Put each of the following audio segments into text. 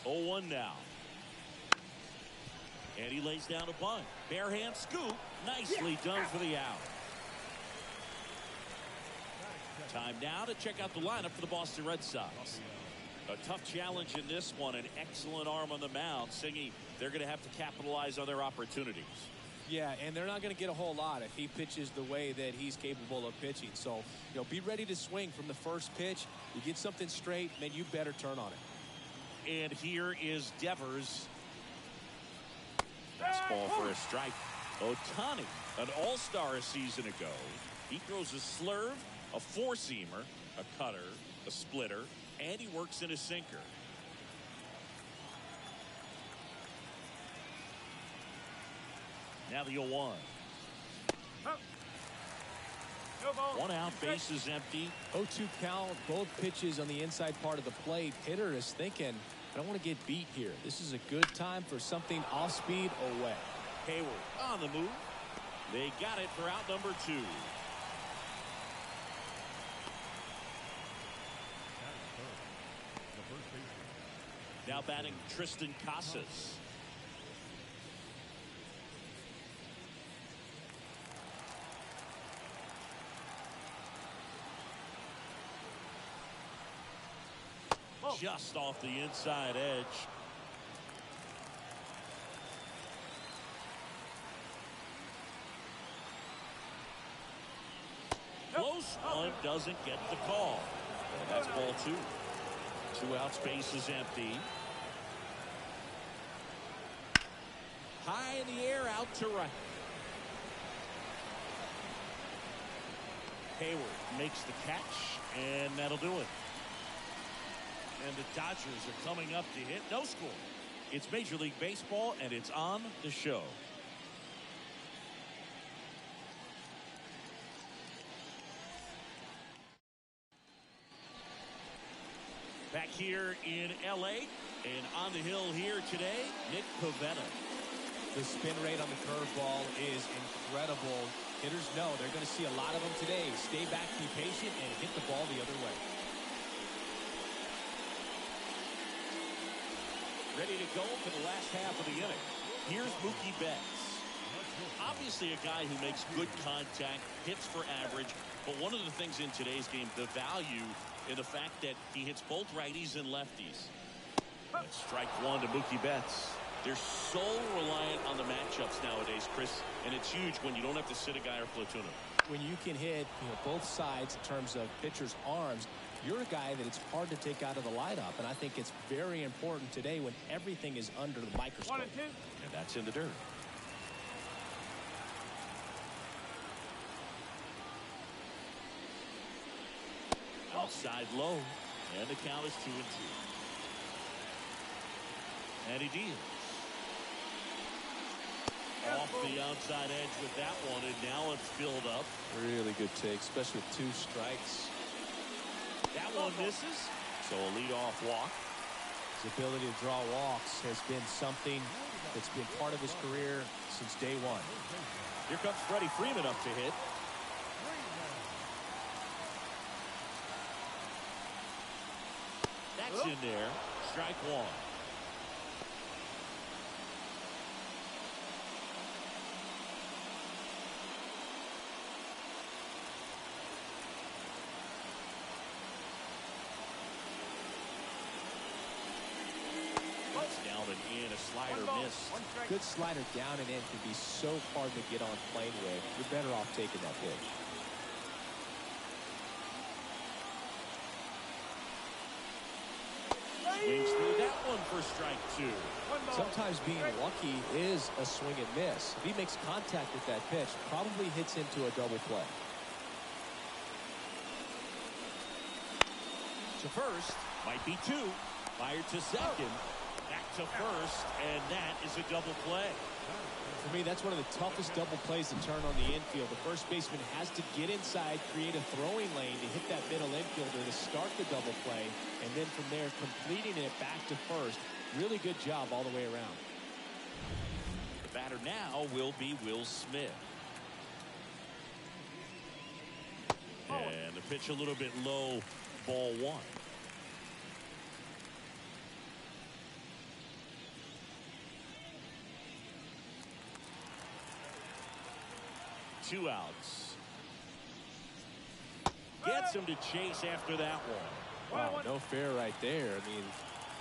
0-1 now. And he lays down a bunt. Bare hand scoop. Nicely done for the out. Time now to check out the lineup for the Boston Red Sox. A tough challenge in this one. An excellent arm on the mound. Singing they're going to have to capitalize on their opportunities. Yeah, and they're not going to get a whole lot if he pitches the way that he's capable of pitching. So, be ready to swing from the first pitch. You get something straight, then you better turn on it. And here is Devers. Fastball for a strike. Ohtani, an all-star a season ago. He throws a slurve, a four-seamer, a cutter, a splitter, and he works in a sinker. Now the 0-1. One out, base is empty. 0-2 count, both pitches on the inside part of the plate. Hitter is thinking, I don't want to get beat here. This is a good time for something off speed away. Hayward on the move. They got it for out number 2. Now batting Tristan Casas. Just off the inside edge. Close one, doesn't get the call. And that's ball 2. 2 outs, base is empty. High in the air, out to right. Hayward makes the catch, and that'll do it. And the Dodgers are coming up to hit. No score. It's Major League Baseball, and it's on the show. Back here in L.A. and on the hill here today, Nick Pivetta. The spin rate on the curveball is incredible. Hitters know they're going to see a lot of them today. Stay back, be patient, and hit the ball the other way. Ready to go for the last half of the inning. Here's Mookie Betts. Obviously a guy who makes good contact, hits for average, but one of the things in today's game, the value in the fact that he hits both righties and lefties. That's strike 1 to Mookie Betts. They're so reliant on the matchups nowadays, Chris, and it's huge when you don't have to sit a guy or platoon him. When you can hit both sides in terms of pitchers' arms, you're a guy that it's hard to take out of the lineup, and I think it's very important today when everything is under the microscope. 1 and 2. And that's in the dirt. Outside low, and the count is 2 and 2. And he deals. Off the outside edge with that one, and now it's filled up. Really good take, especially with 2 strikes. That one misses, so a leadoff walk. His ability to draw walks has been something that's been part of his career since day 1. Here comes Freddie Freeman up to hit. That's in there. Strike 1. Down and in, a slider missed. Good slider down and in can be so hard to get on plane with. You're better off taking that pitch. Swings through that one for strike 2. Sometimes being lucky is a swing and miss. If he makes contact with that pitch, probably hits into a double play. To first, might be 2. Fired to second. Back to first, and that is a double play. For me, that's one of the toughest double plays to turn on the infield. The first baseman has to get inside, create a throwing lane to hit that middle infielder to start the double play, and then from there, completing it back to first. Really good job all the way around. The batter now will be Will Smith. And the pitch a little bit low, ball one. Two outs. Gets him to chase after that one. Wow, no fair right there. I mean,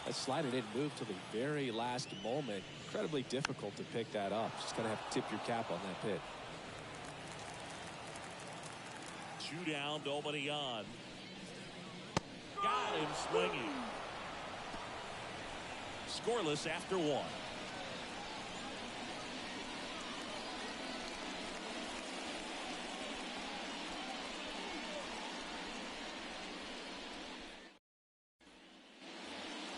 that slider didn't move till the very last moment. Incredibly difficult to pick that up. Just gotta have to tip your cap on that pitch. Two down, nobody on. Got him swinging. Scoreless after one.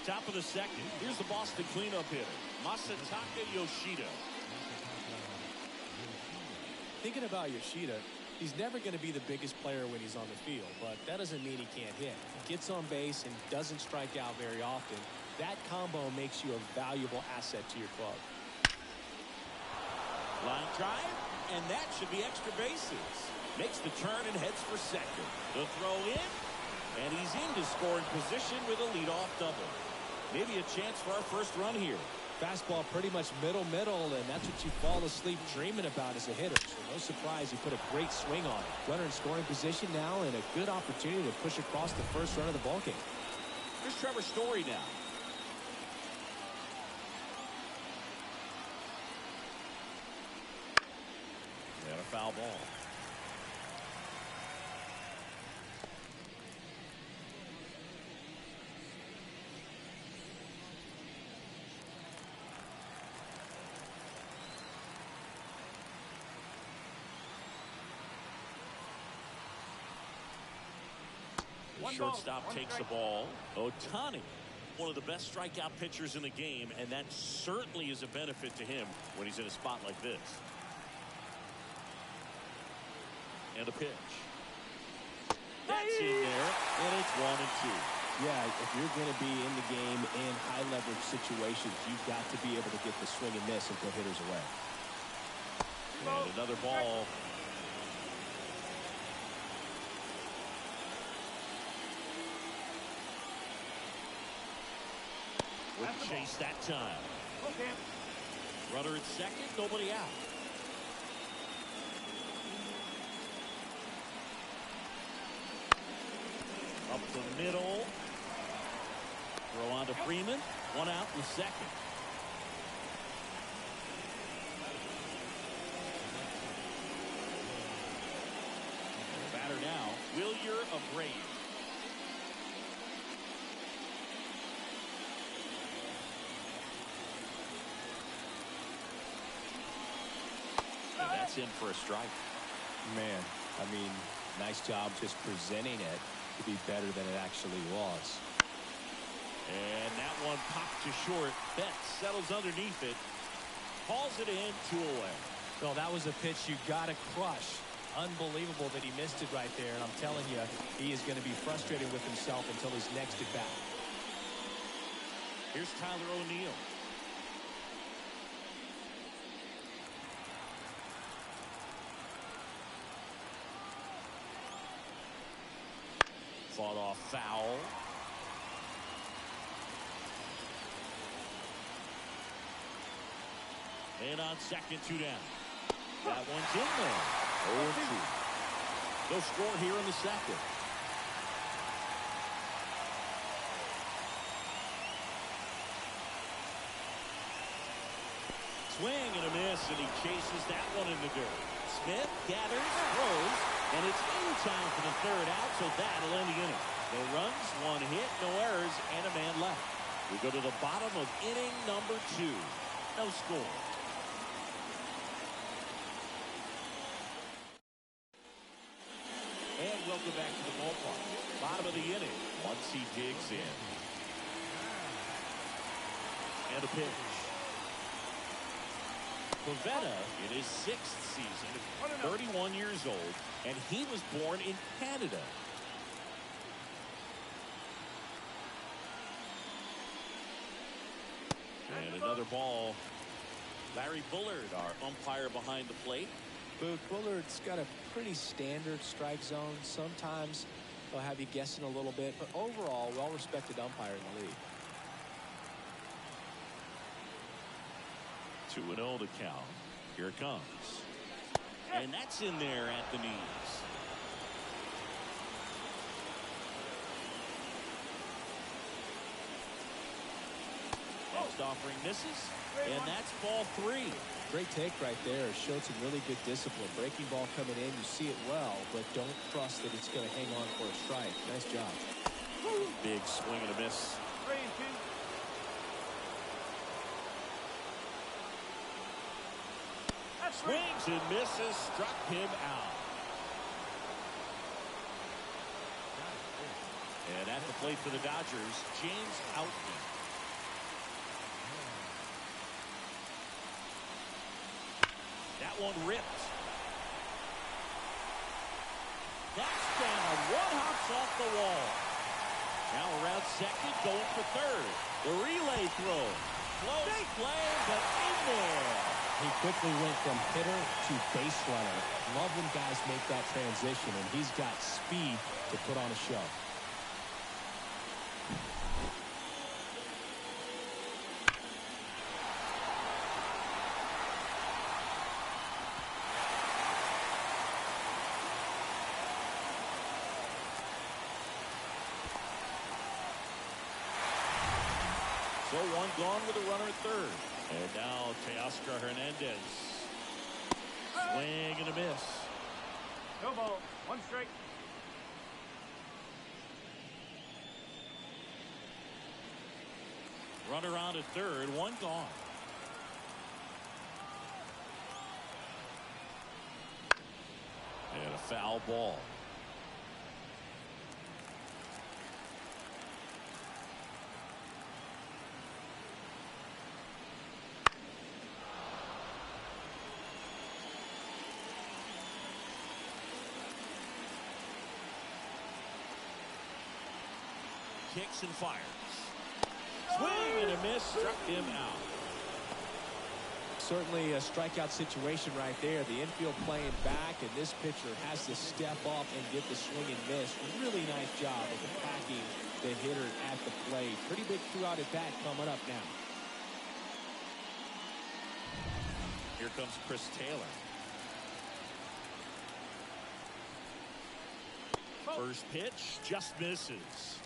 Top of the second. Here's the Boston cleanup hitter, Masataka Yoshida. Thinking about Yoshida, he's never going to be the biggest player when he's on the field, but that doesn't mean he can't hit. He gets on base and doesn't strike out very often. That combo makes you a valuable asset to your club. Line drive, and that should be extra bases. Makes the turn and heads for second. The throw in, and he's into scoring position with a leadoff double. Maybe a chance for our first run here. Fastball pretty much middle, and that's what you fall asleep dreaming about as a hitter. So no surprise he put a great swing on it. Runner in scoring position now, and a good opportunity to push across the first run of the ballgame. Here's Trevor Story now. And a foul ball. Shortstop takes the ball. Ohtani, one of the best strikeout pitchers in the game, and that certainly is a benefit to him when he's in a spot like this. And a pitch. That's in there, and it's 1-2. Yeah, if you're going to be in the game in high leverage situations, you've got to be able to get the swing and miss and put hitters away. And another ball. Wouldn't chase that time. Okay. Runner at second, nobody out. Up the middle. Throw on to Freeman. One out in the second. And the batter now, Wilyer Abreu. In for a strike. Man, I mean, nice job just presenting it to be better than it actually was. And that one popped to short. Betts settles underneath it. Hauls it in, 2 away. No, that was a pitch you got to crush. Unbelievable that he missed it right there. And I'm telling you, he is going to be frustrated with himself until his next at bat. Here's Tyler O'Neill. Fought off foul. And on second, 2 down. That one's in there. 0-2. No score here in the second. Swing and a miss, and he chases that one in the dirt. Smith gathers, throws, and it's in time for the third out, so that'll end the inning. No runs, 1 hit, no errors, and a man left. We go to the bottom of inning number 2. No score. And welcome back to the ballpark. Bottom of the inning. Once he digs in. And a pitch. Pavetta in his 6th season, 31 years old, and he was born in Canada. And another ball. Larry Bullard, our umpire behind the plate. Boog, Bullard's got a pretty standard strike zone. Sometimes they'll have you guessing a little bit, but overall, well-respected umpire in the league. 2-0 to count. Here it comes. And that's in there at the knees. Next offering misses. And that's ball 3. Great take right there. Showed some really good discipline. Breaking ball coming in, you see it well, but don't trust that it's going to hang on for a strike. Nice job. Big swing and a miss. 3-2. Swings and misses. Struck him out. And at the plate for the Dodgers, James Outman. That one ripped. That's down. One hops off the wall. Now around second, going for third. The relay throw. Close play, but in there. He quickly went from hitter to base runner. Love when guys make that transition, and he's got speed to put on a show. So one gone with a runner at third. And now Teoscar Hernandez. Swing and a miss. No ball. 1 strike. Runner on at third. One gone. And a foul ball. Kicks and fires. Swing and a miss. Struck him out. Certainly a strikeout situation right there. The infield playing back, and this pitcher has to step up and get the swing and miss. Really nice job of attacking the hitter at the plate. Pretty big two-out at bat coming up now. Here comes Chris Taylor. First pitch just misses.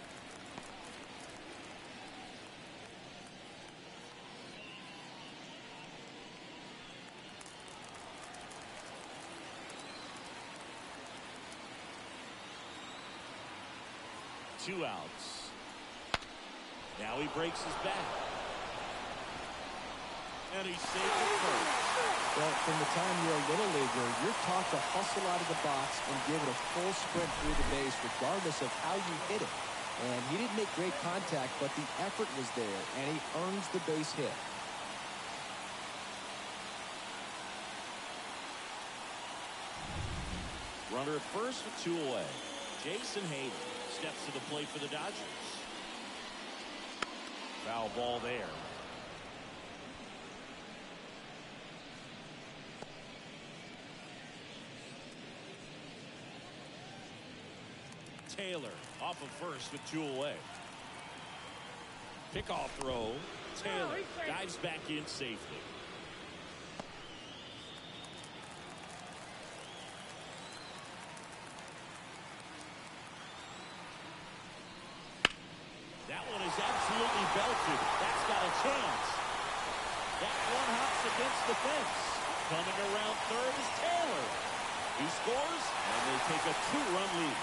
Two outs. Now he breaks his back. And he's safe at first. Well, from the time you're a little leaguer, you're taught to hustle out of the box and give it a full sprint through the base regardless of how you hit it. And he didn't make great contact, but the effort was there, and he earns the base hit. Runner at first with 2 away. Jason Hayden steps to the plate for the Dodgers. Foul ball there. Taylor off of first with 2 away. Pickoff throw. Taylor dives back in safely. That one is absolutely belted. That's got a chance. That one hops against the fence. Coming around third is Taylor. He scores, and they take a 2-run lead.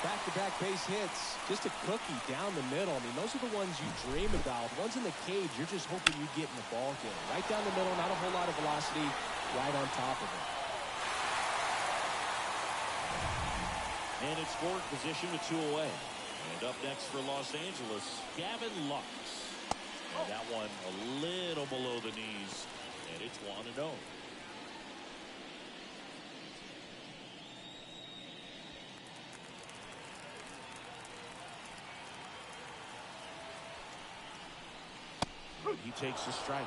Back-to-back base hits. Just a cookie down the middle. I mean, those are the ones you dream about. Ones in the cage, you're just hoping you get in the ball game. Right down the middle, not a whole lot of velocity, right on top of it. And it's scored position with 2 away. And up next for Los Angeles, Gavin Lux. And that one a little below the knees. And it's 1-0. He takes a strike.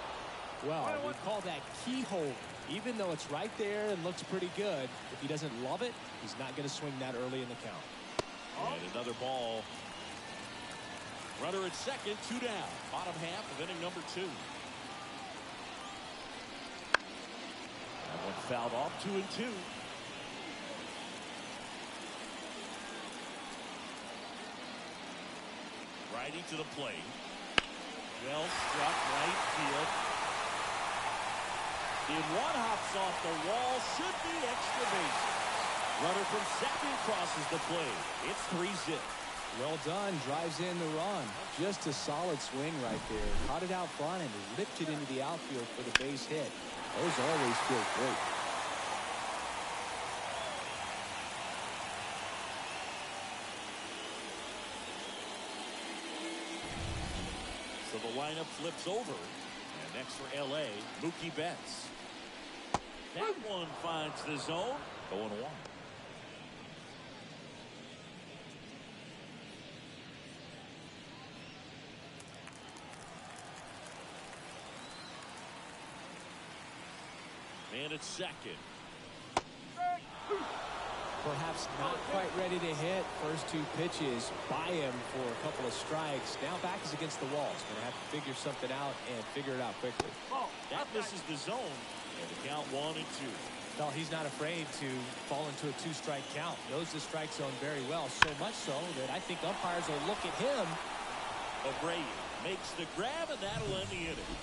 Well, we call that keyhole. Even though it's right there and looks pretty good, if he doesn't love it, he's not going to swing that early in the count. And another ball. Runner at second, 2 down. Bottom half of inning number 2. That one fouled off, 2-2. Righty to the plate. Well struck right field. In one hops off the wall, should be extra base. Runner from second crosses the plate. It's 3-zip. Well done, drives in the run. Just a solid swing right there. Caught it out front and ripped it into the outfield for the base hit. Those always feel great. So the lineup flips over. And next for LA, Mookie Betts. That one finds the zone. 0-1. Man at second. Perhaps not quite ready to hit. First 2 pitches by him for a couple of strikes. Now back is against the wall. He's going to have to figure something out and figure it out quickly. That misses the zone. And the count 1-2. No, he's not afraid to fall into a 2-strike count. Knows the strike zone very well. So much so that I think umpires will look at him. Abreu makes the grab, and that'll end the inning.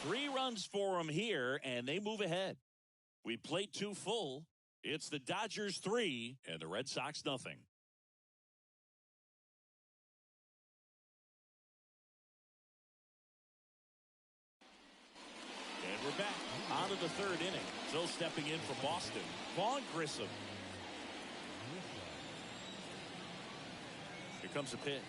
3 runs for him here, and they move ahead. We played 2 full. It's the Dodgers 3 and the Red Sox nothing. And we're back on to the 3rd inning. So stepping in for Boston, Vaughn Grissom. Here comes a pitch.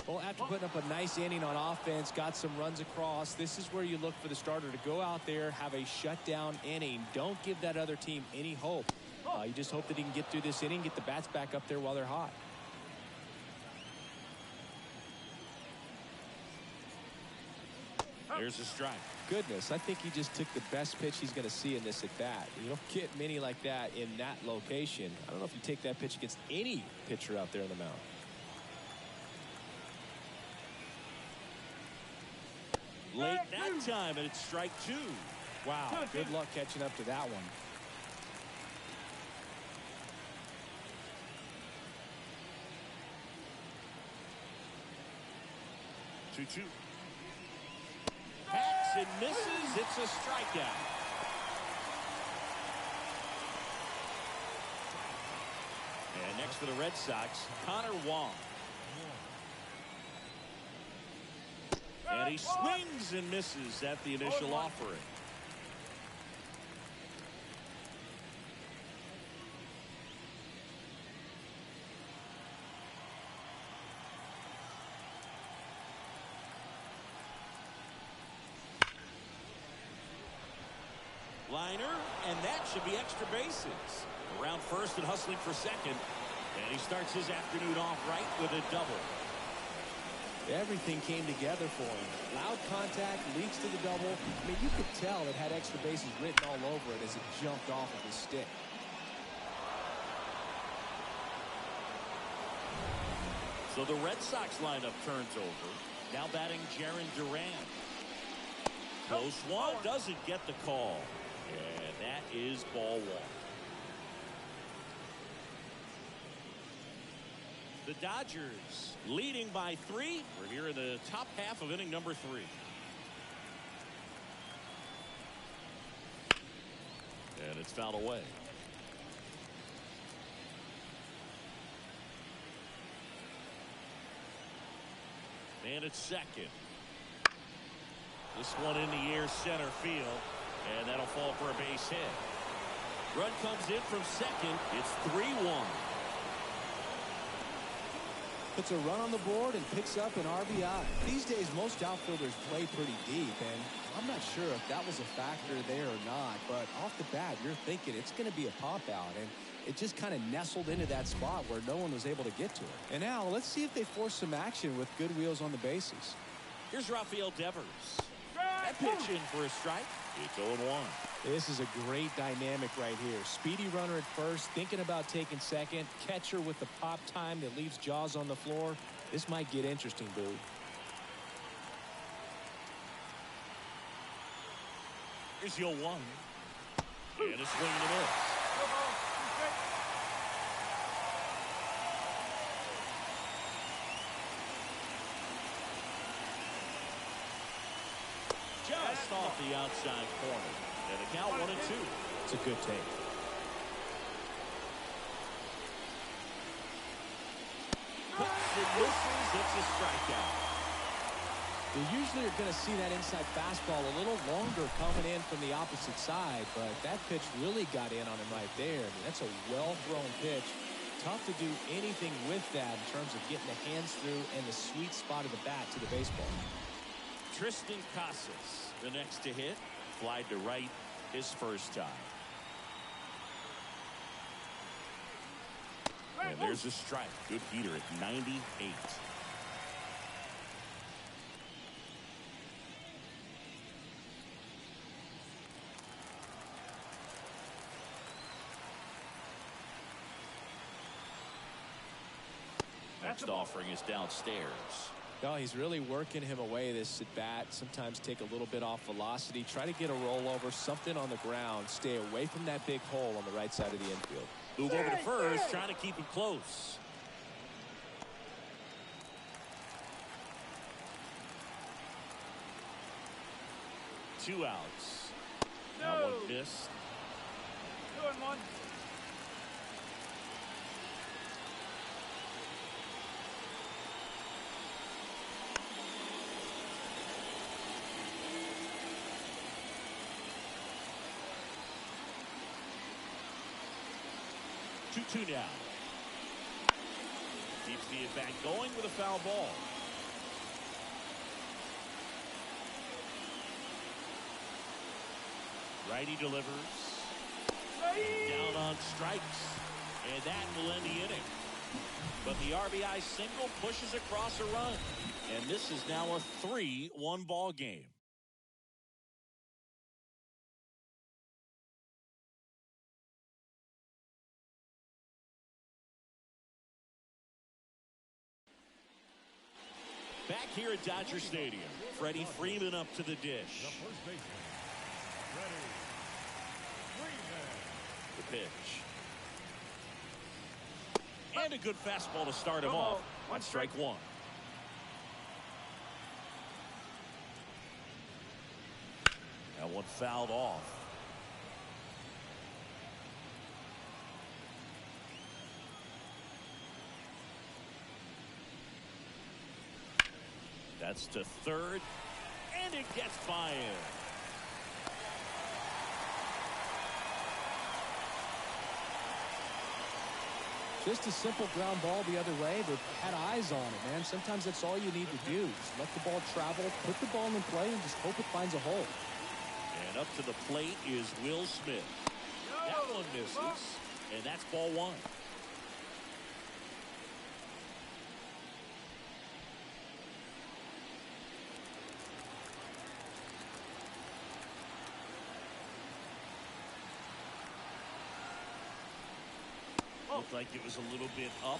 Well, after putting up a nice inning on offense, got some runs across, this is where you look for the starter to go out there, have a shutdown inning. Don't give that other team any hope. You just hope that he can get through this inning, get the bats back up there while they're hot. There's a strike. Goodness, I think he just took the best pitch he's going to see in this at bat. You don't get many like that in that location. I don't know if you take that pitch against any pitcher out there on the mound. Late that time, and it's strike 2. Wow, good luck catching up to that one. Two. Hacks and misses. It's a strikeout. And next for the Red Sox, Connor Wong. And he swings and misses at the initial offering. Liner, and that should be extra bases. Around first and hustling for second. And he starts his afternoon off right with a double. Everything came together for him. Loud contact, leads to the double. I mean, you could tell it had extra bases written all over it as it jumped off of his stick. So the Red Sox lineup turns over. Now batting Jarren Duran. Close one, doesn't get the call. And that is ball 1. The Dodgers leading by 3. We're here in the top half of inning number 3. And it's fouled away. Man at second. This one in the air center field. And that'll fall for a base hit. Run comes in from second. It's 3-1. Puts a run on the board and picks up an RBI. These days, most outfielders play pretty deep, and I'm not sure if that was a factor there or not, but off the bat, you're thinking it's going to be a pop-out, and it just kind of nestled into that spot where no one was able to get to it. And now, let's see if they force some action with good wheels on the bases. Here's Rafael Devers. That pitch in for a strike. It's 0-1. This is a great dynamic right here. Speedy runner at first, thinking about taking second. Catcher with the pop time that leaves Jaws on the floor. This might get interesting, Boo. Here's the 0-1. And a swing and a miss. Go ball. 2 straight. Just off the outside corner. And the count 1-2. It's a good take. Puts and misses. It's a strikeout. You usually are going to see that inside fastball a little longer coming in from the opposite side, but that pitch really got in on him right there. I mean, that's a well-thrown pitch. Tough to do anything with that in terms of getting the hands through and the sweet spot of the bat to the baseball. Tristan Casas, the next to hit. Flied to right his first time. And there's a strike. Good heater at 98. Next offering is downstairs. No, he's really working him away this at bat. Sometimes take a little bit off velocity. Try to get a rollover, something on the ground. Stay away from that big hole on the right side of the infield. Move over to first, trying to keep him close. Two outs. Now one missed. 2-1. 2-2 now. Keeps the at-bat going with a foul ball. Righty delivers. Down on strikes. And that will end the inning. But the RBI single pushes across a run. And this is now a 3-1 ball game. Back here at Dodger Stadium, Freddie Freeman up to the dish. The pitch. And a good fastball to start him off. On strike one. That one fouled off. That's to third, and it gets by him. Just a simple ground ball the other way, but had eyes on it, man. Sometimes that's all you need to do. Just let the ball travel, put the ball in play, and just hope it finds a hole. And up to the plate is Will Smith. That one misses, and that's ball one. Looked like it was a little bit up.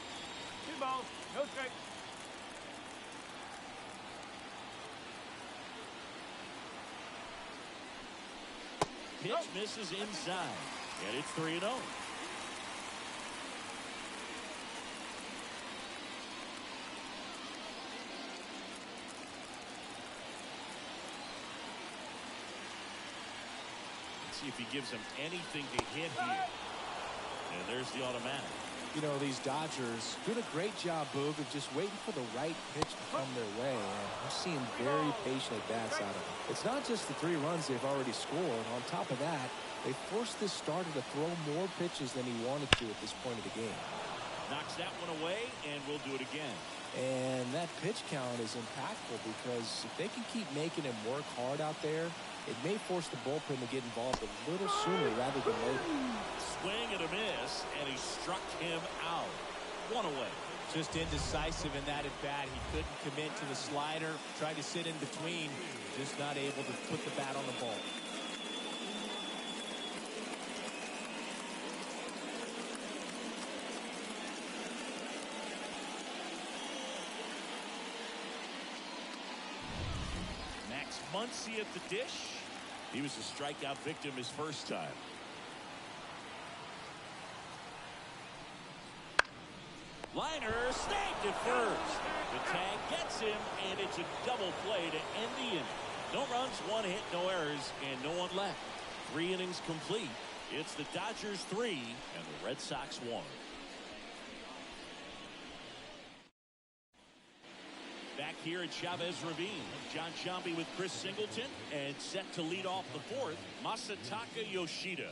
2 balls, no strikes. Pitch misses inside, and it's 3-0. Let's see if he gives him anything to hit here. And there's the automatic. You know, these Dodgers did a great job, Boog, of just waiting for the right pitch to come their way. And I'm seeing very patient at-bats out of them. It's not just the 3 runs they've already scored. On top of that, they forced this starter to throw more pitches than he wanted to at this point of the game. Knocks that one away, and we'll do it again. And that pitch count is impactful because if they can keep making him work hard out there, it may force the bullpen to get involved a little sooner rather than later. Swing and a miss, and he struck him out. One away. Just indecisive in that at bat. He couldn't commit to the slider. Tried to sit in between. Just not able to put the bat on the ball. Muncy at the dish. He was a strikeout victim his first time. Liner snagged at first. The tag gets him, and it's a double play to end the inning. No runs, one hit, no errors, and no one left. 3 innings complete. It's the Dodgers 3 and the Red Sox 1. Back here at Chavez Ravine, John Sciambi with Chris Singleton, and set to lead off the 4th, Masataka Yoshida.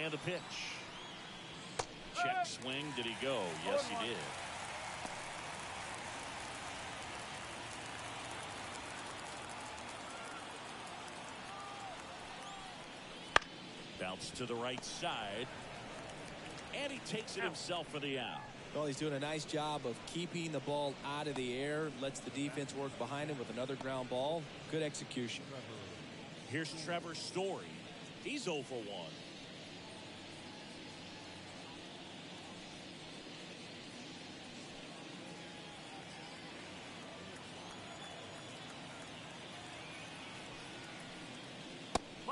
And the pitch. Check swing. Did he go? Yes, he did. Bounce to the right side. And he takes it himself for the out. Well, he's doing a nice job of keeping the ball out of the air. Lets the defense work behind him with another ground ball. Good execution. Here's Trevor Story. He's 0 for 1.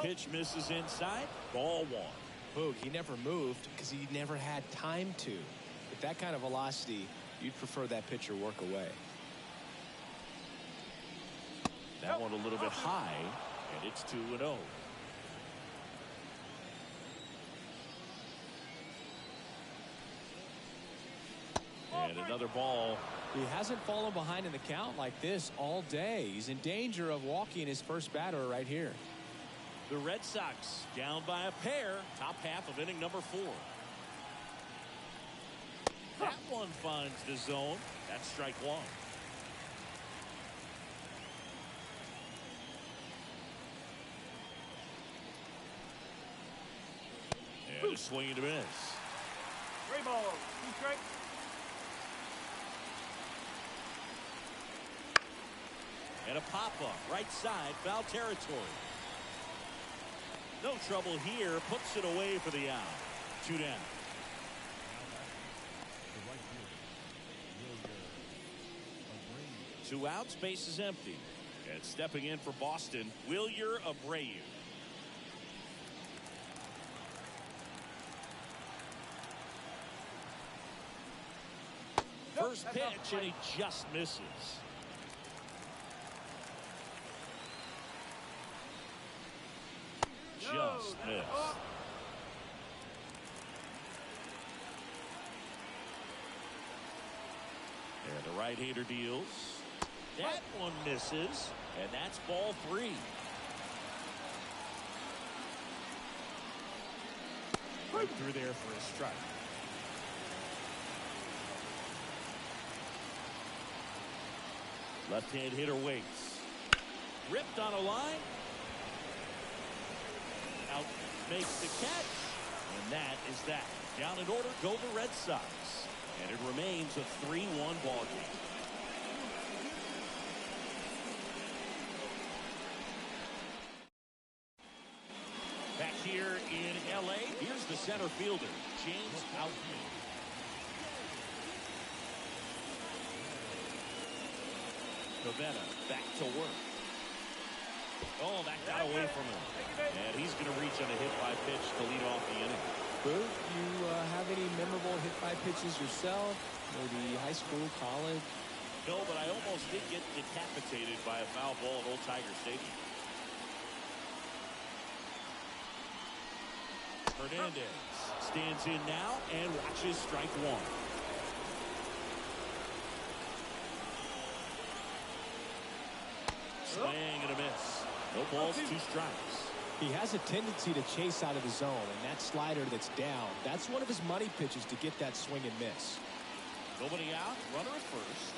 Pitch misses inside. Ball 1. Boog, he never moved because he never had time to. With that kind of velocity, you'd prefer that pitcher work away. That one a little bit high, and it's 2-0. And another ball. He hasn't fallen behind in the count like this all day. He's in danger of walking his first batter right here. The Red Sox down by a pair. Top half of inning number 4. That one finds the zone. That's strike 1. And a swing and a miss. 3 balls, 2 strikes. And a pop-up. Right side. Foul territory. No trouble here. Puts it away for the out. 2 down. 2 outs. Base is empty. And stepping in for Boston, Wilyer Abreu. First pitch, and he just misses. Just missed. And the right-hander deals. That one misses, and that's ball 3. Right through there for a strike. Left-hand hitter waits. Ripped on a line. Out makes the catch. And that is that. Down in order go the Red Sox. And it remains a 3-1 ball game. Back here in L.A., here's the center fielder, James Outman. Pavetta back to work. Oh, that got away from him. And he's going to reach on a hit-by-pitch to lead off the inning. Boog, you have any memorable hit-by pitches yourself? Maybe high school, college? No, but I almost did get decapitated by a foul ball at Old Tiger Stadium. Hernandez stands in now and watches strike 1. Swing and a miss. No balls, 2 strikes. He has a tendency to chase out of the zone, and that slider that's down, that's one of his money pitches to get that swing and miss. Nobody out. Runner at first.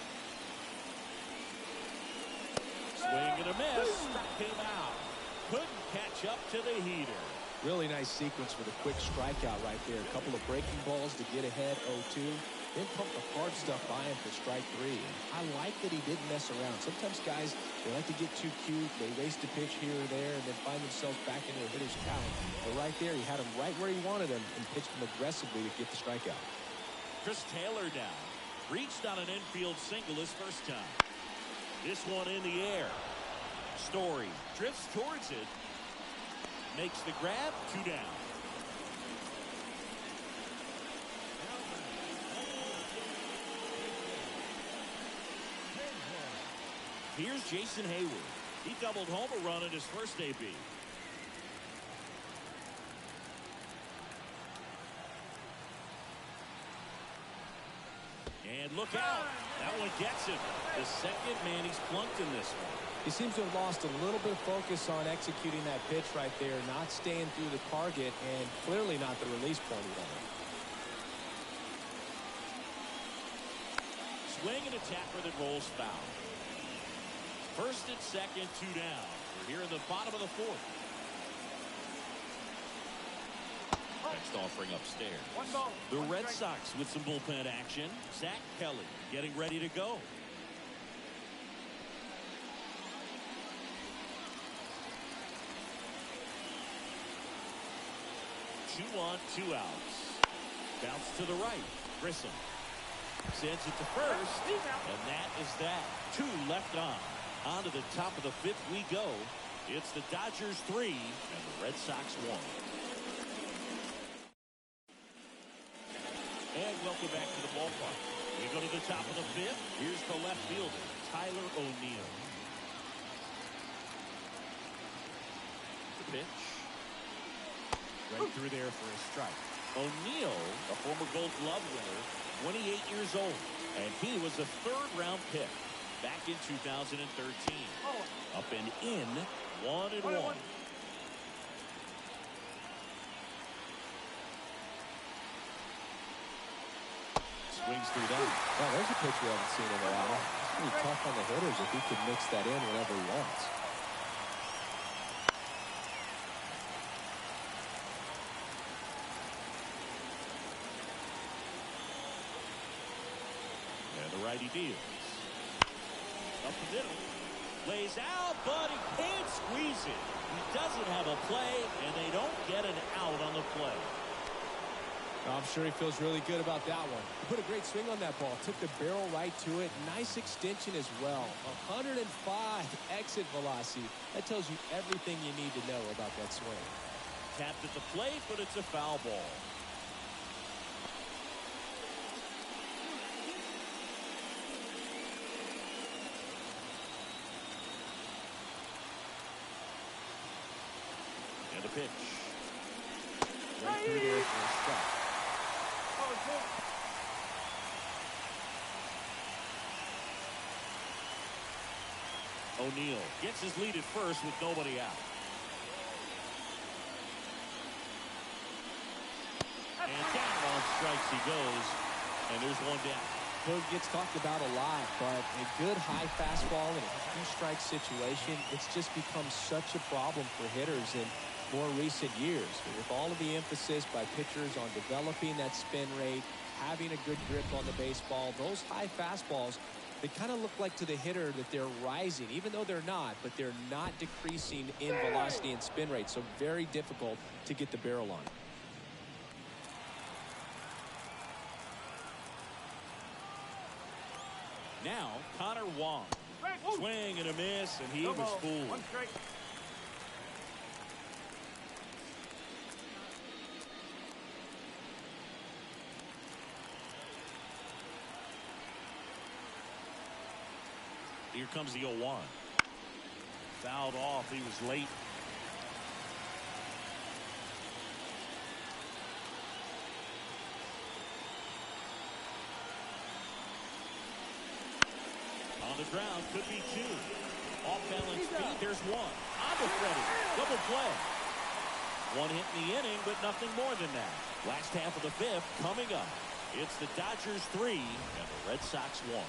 Swing and a miss. Struck him out. Couldn't catch up to the heater. Really nice sequence for the quick strikeout right there. A couple of breaking balls to get ahead 0-2. Then pump the hard stuff by him for strike 3. I like that he didn't mess around. Sometimes guys, they like to get too cute. They waste a pitch here or there and then find themselves back into a hitter's count. But right there, he had him right where he wanted him and pitched him aggressively to get the strikeout. Chris Taylor now. Reached on an infield single his first time. This one in the air. Story drifts towards it. Makes the grab. 2 down. Here's Jason Hayward. He doubled home a run in his first AB. And look out. That one gets him. The second man he's plunked in this one. He seems to have lost a little bit of focus on executing that pitch right there, not staying through the target, and clearly not the release point he wanted. Swing and a tapper that rolls foul. First and second, 2 down. We're here in the bottom of the 4th. Next offering upstairs. The Red Sox with some bullpen action. Zach Kelly getting ready to go. 2 on, 2 outs. Bounce to the right. Grissom sends it to first, and that is that. 2 left on. On to the top of the 5th we go. It's the Dodgers 3 and the Red Sox 1. And welcome back to the ballpark. We go to the top of the 5th. Here's the left fielder, Tyler O'Neill. The pitch. Right through there for a strike. O'Neill, a former Gold Glove winner, 28 years old. And he was a 3rd-round pick back in 2013. Up and in, 1-1. Swings through that. Wow, there's a pitch we haven't seen in a while. It's pretty tough on the hitters if he can mix that in whenever he wants. And the righty deals. Up the middle. Lays out, but he can't squeeze it. He doesn't have a play, and they don't get an out on the play. I'm sure he feels really good about that one. He put a great swing on that ball. Took the barrel right to it. Nice extension as well. 105 exit velocity. That tells you everything you need to know about that swing. Tapped at the plate, but it's a foul ball. And a pitch. Right through there for a strike. O'Neill gets his lead at first with nobody out. And down on strikes he goes, and there's 1 down. Boog gets talked about a lot, but a good high fastball in a 2-strike situation, it's just become such a problem for hitters in more recent years. With all of the emphasis by pitchers on developing that spin rate, having a good grip on the baseball, those high fastballs, they kind of look like to the hitter that they're rising, even though they're not, but they're not decreasing in velocity and spin rate, so very difficult to get the barrel on. Now, Connor Wong. Swing and a miss, and he was fooled. 1 strike. Here comes the 0-1. Fouled off. He was late. On the ground, could be 2. Off balance feet, there's 1. On to Freddie. Double play. 1 hit in the inning, but nothing more than that. Last half of the 5th coming up. It's the Dodgers 3 and the Red Sox 1.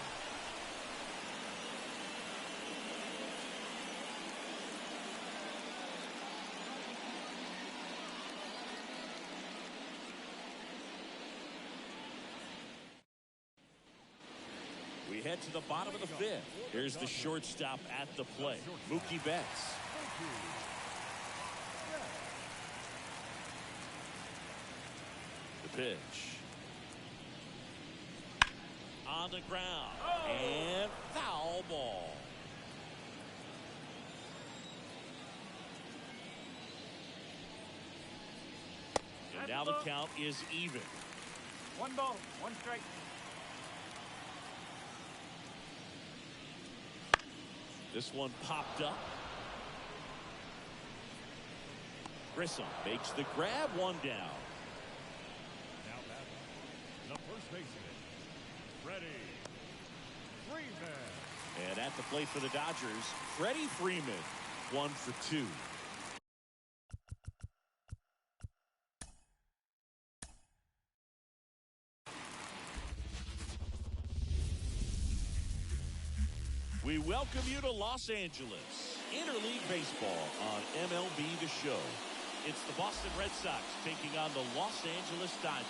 We head to the bottom of the fifth. Here's the shortstop at the plate, Mookie Betts. The pitch. On the ground. And foul ball. And now the count is even. 1 ball, 1 strike. This one popped up. Grissom makes the grab, 1 down. Now batting, the first baseman, Freddie Freeman. And at the plate for the Dodgers, Freddie Freeman, 1 for 2. We welcome you to Los Angeles. Interleague Baseball on MLB The Show. It's the Boston Red Sox taking on the Los Angeles Dodgers.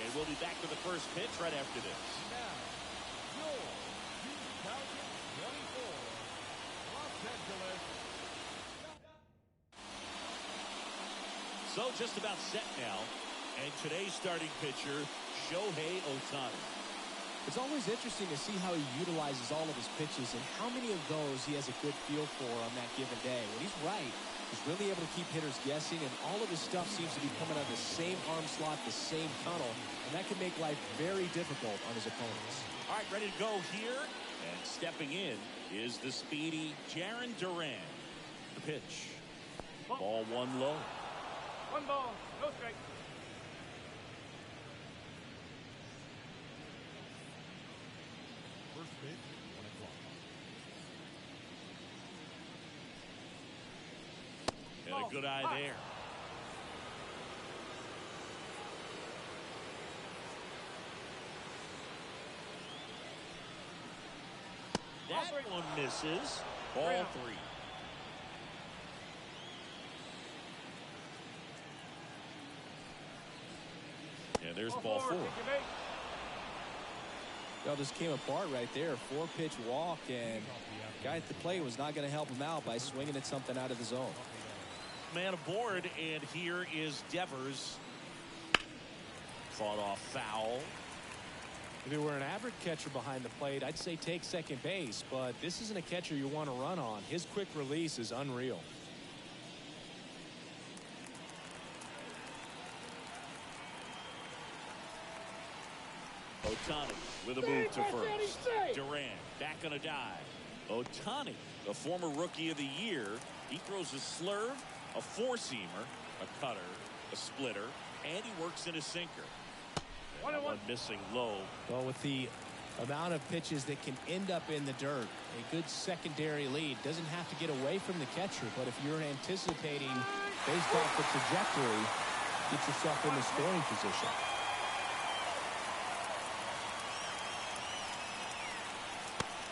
And we'll be back with the first pitch right after this. Now, your 2024 Los Angeles. So just about set now. And today's starting pitcher, Shohei Ohtani. It's always interesting to see how he utilizes all of his pitches and how many of those he has a good feel for on that given day. When he's right, he's really able to keep hitters guessing, and all of his stuff seems to be coming out of the same arm slot, the same tunnel, and that can make life very difficult on his opponents. All right, ready to go here. And stepping in is the speedy Jarren Duran. The pitch. Ball 1 low. 1 ball, no strike. First pitch, 1 o'clock. And a good eye there. That one misses. Ball 3. And there's ball 4. Well, just came apart right there. 4-pitch walk, and guy at the plate was not going to help him out by swinging at something out of the zone. Man aboard, and here is Devers. Fought off foul. If it were an average catcher behind the plate, I'd say take second base, but this isn't a catcher you want to run on. His quick release is unreal. Ohtani with a move to first. Duran back on a dive. Ohtani, the former Rookie of the Year, he throws a slurve, a 4-seamer, a cutter, a splitter, and he works in a sinker. And that one missing low. Well, with the amount of pitches that can end up in the dirt, a good secondary lead doesn't have to get away from the catcher, but if you're anticipating based off the trajectory, get yourself in the scoring position.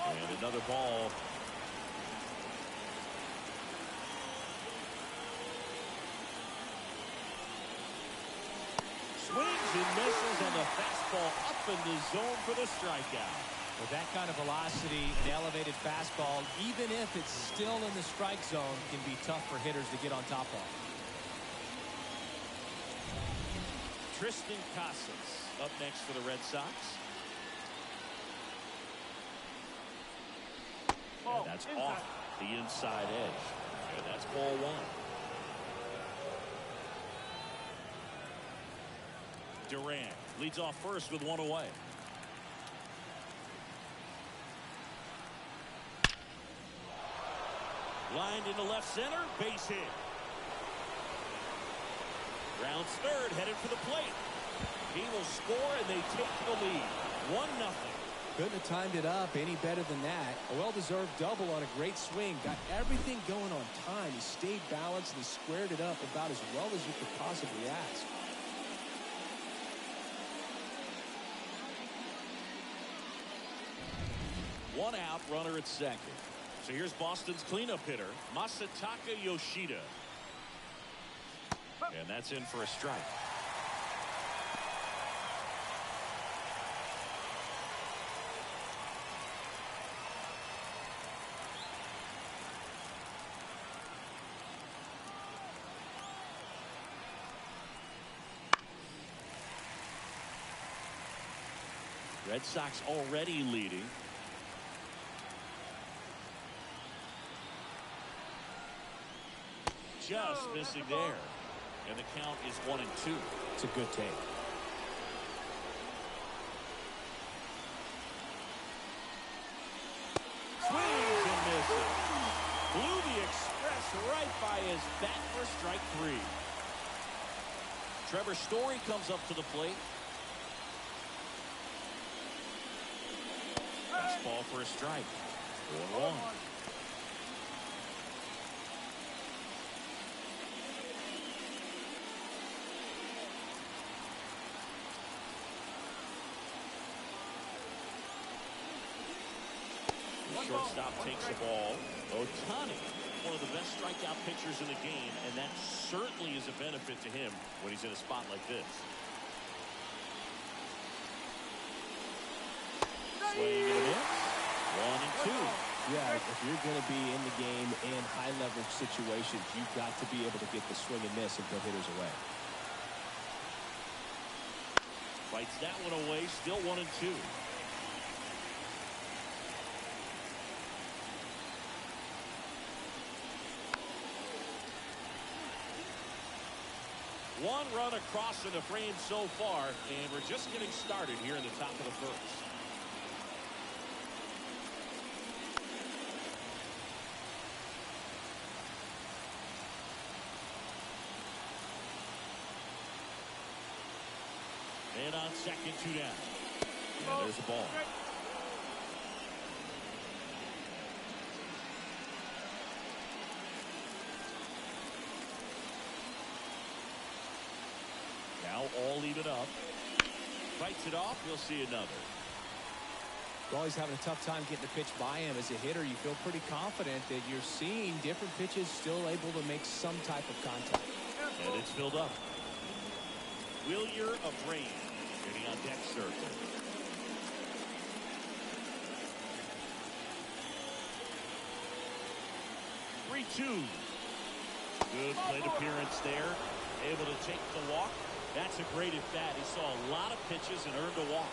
And another ball. Swings and misses on the fastball up in the zone for the strikeout. With that kind of velocity, an elevated fastball, even if it's still in the strike zone, can be tough for hitters to get on top of. Tristan Casas up next for the Red Sox. And that's off the inside edge. And that's ball 1. Duran leads off first with 1 away. Lined into left center, base hit. Rounds third, headed for the plate. He will score, and they take the lead. 1-0. Couldn't have timed it up any better than that. A well-deserved double on a great swing. Got everything going on time. He stayed balanced, and he squared it up about as well as you could possibly ask. One out, runner at second. So here's Boston's cleanup hitter, Masataka Yoshida. And that's in for a strike. Red Sox already leading. Just missing there. And the count is 1-2. It's a good take. Swings and misses. Blew the express right by his bat for strike 3. Trevor Story comes up to the plate. Fastball for a strike. 1-1. Shortstop takes the ball. Ohtani, one of the best strikeout pitchers in the game, and that certainly is a benefit to him when he's in a spot like this. Swing and a miss. 1-2. Yeah, if you're going to be in the game in high leverage situations, you've got to be able to get the swing and miss and put hitters away. Fights that one away. Still 1-2. One run across in the frame so far, and we're just getting started here in the top of the first. And on second, 2 down. And there's the ball. Now all even up. Fights it off. We'll see another. You're always having a tough time getting the pitch by him. As a hitter, you feel pretty confident that you're seeing different pitches still able to make some type of contact. And it's filled up. Wilyer of Rain getting on deck circle. Three-2. Good plate appearance there. Able to take the walk. That's a great at bat. He saw a lot of pitches and earned a walk.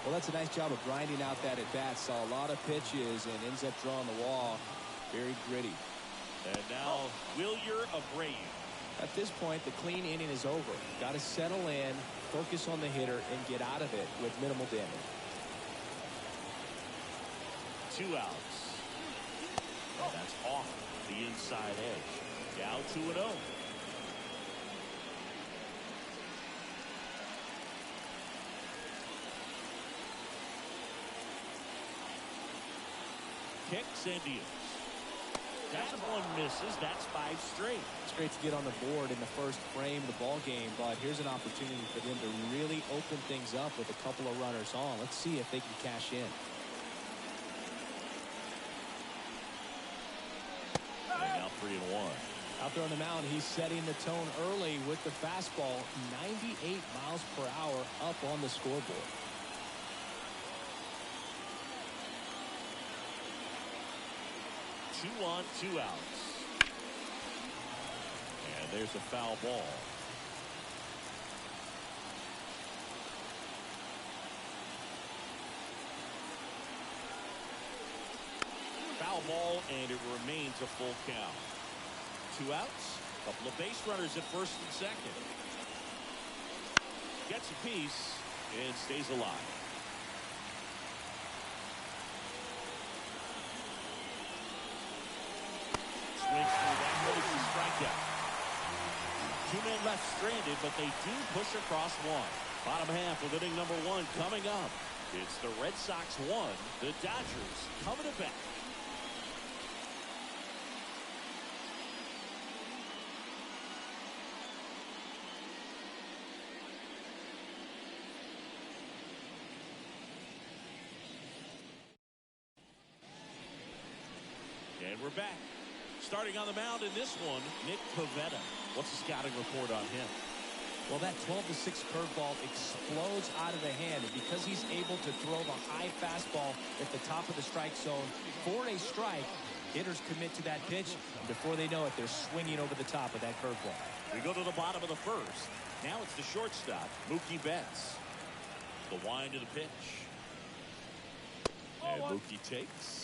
Well, that's a nice job of grinding out that at bat. Saw a lot of pitches and ends up drawing the walk. Very gritty. And now Wilyer of Rain. At this point, the clean inning is over. Got to settle in, focus on the hitter, and get out of it with minimal damage. 2 outs. And that's off the inside edge. Now 2-0. Kicks and deals. That one misses. That's 5 straight. It's great to get on the board in the first frame of the ball game, but here's an opportunity for them to really open things up with a couple of runners on. Let's see if they can cash in. And now 3-1. Out there on the mound, he's setting the tone early with the fastball, 98 miles per hour up on the scoreboard. 2 on, 2 outs. And there's a foul ball. Foul ball, and it remains a full count. 2 outs, a couple of base runners at first and second. Gets a piece and stays alive. Swings through that one. It's a strikeout. 2 men left stranded, but they do push across one. Bottom half of inning number 1 coming up. It's the Red Sox 1, the Dodgers coming to bat. back. Starting on the mound in this one, Nick Pivetta. What's the scouting report on him? Well, that 12-6 curveball explodes out of the hand, and because he's able to throw the high fastball at the top of the strike zone for a strike, hitters commit to that pitch, and before they know it, they're swinging over the top of that curveball. We go to the bottom of the first. Now it's the shortstop, Mookie Betts. The wind of the pitch. And Mookie takes.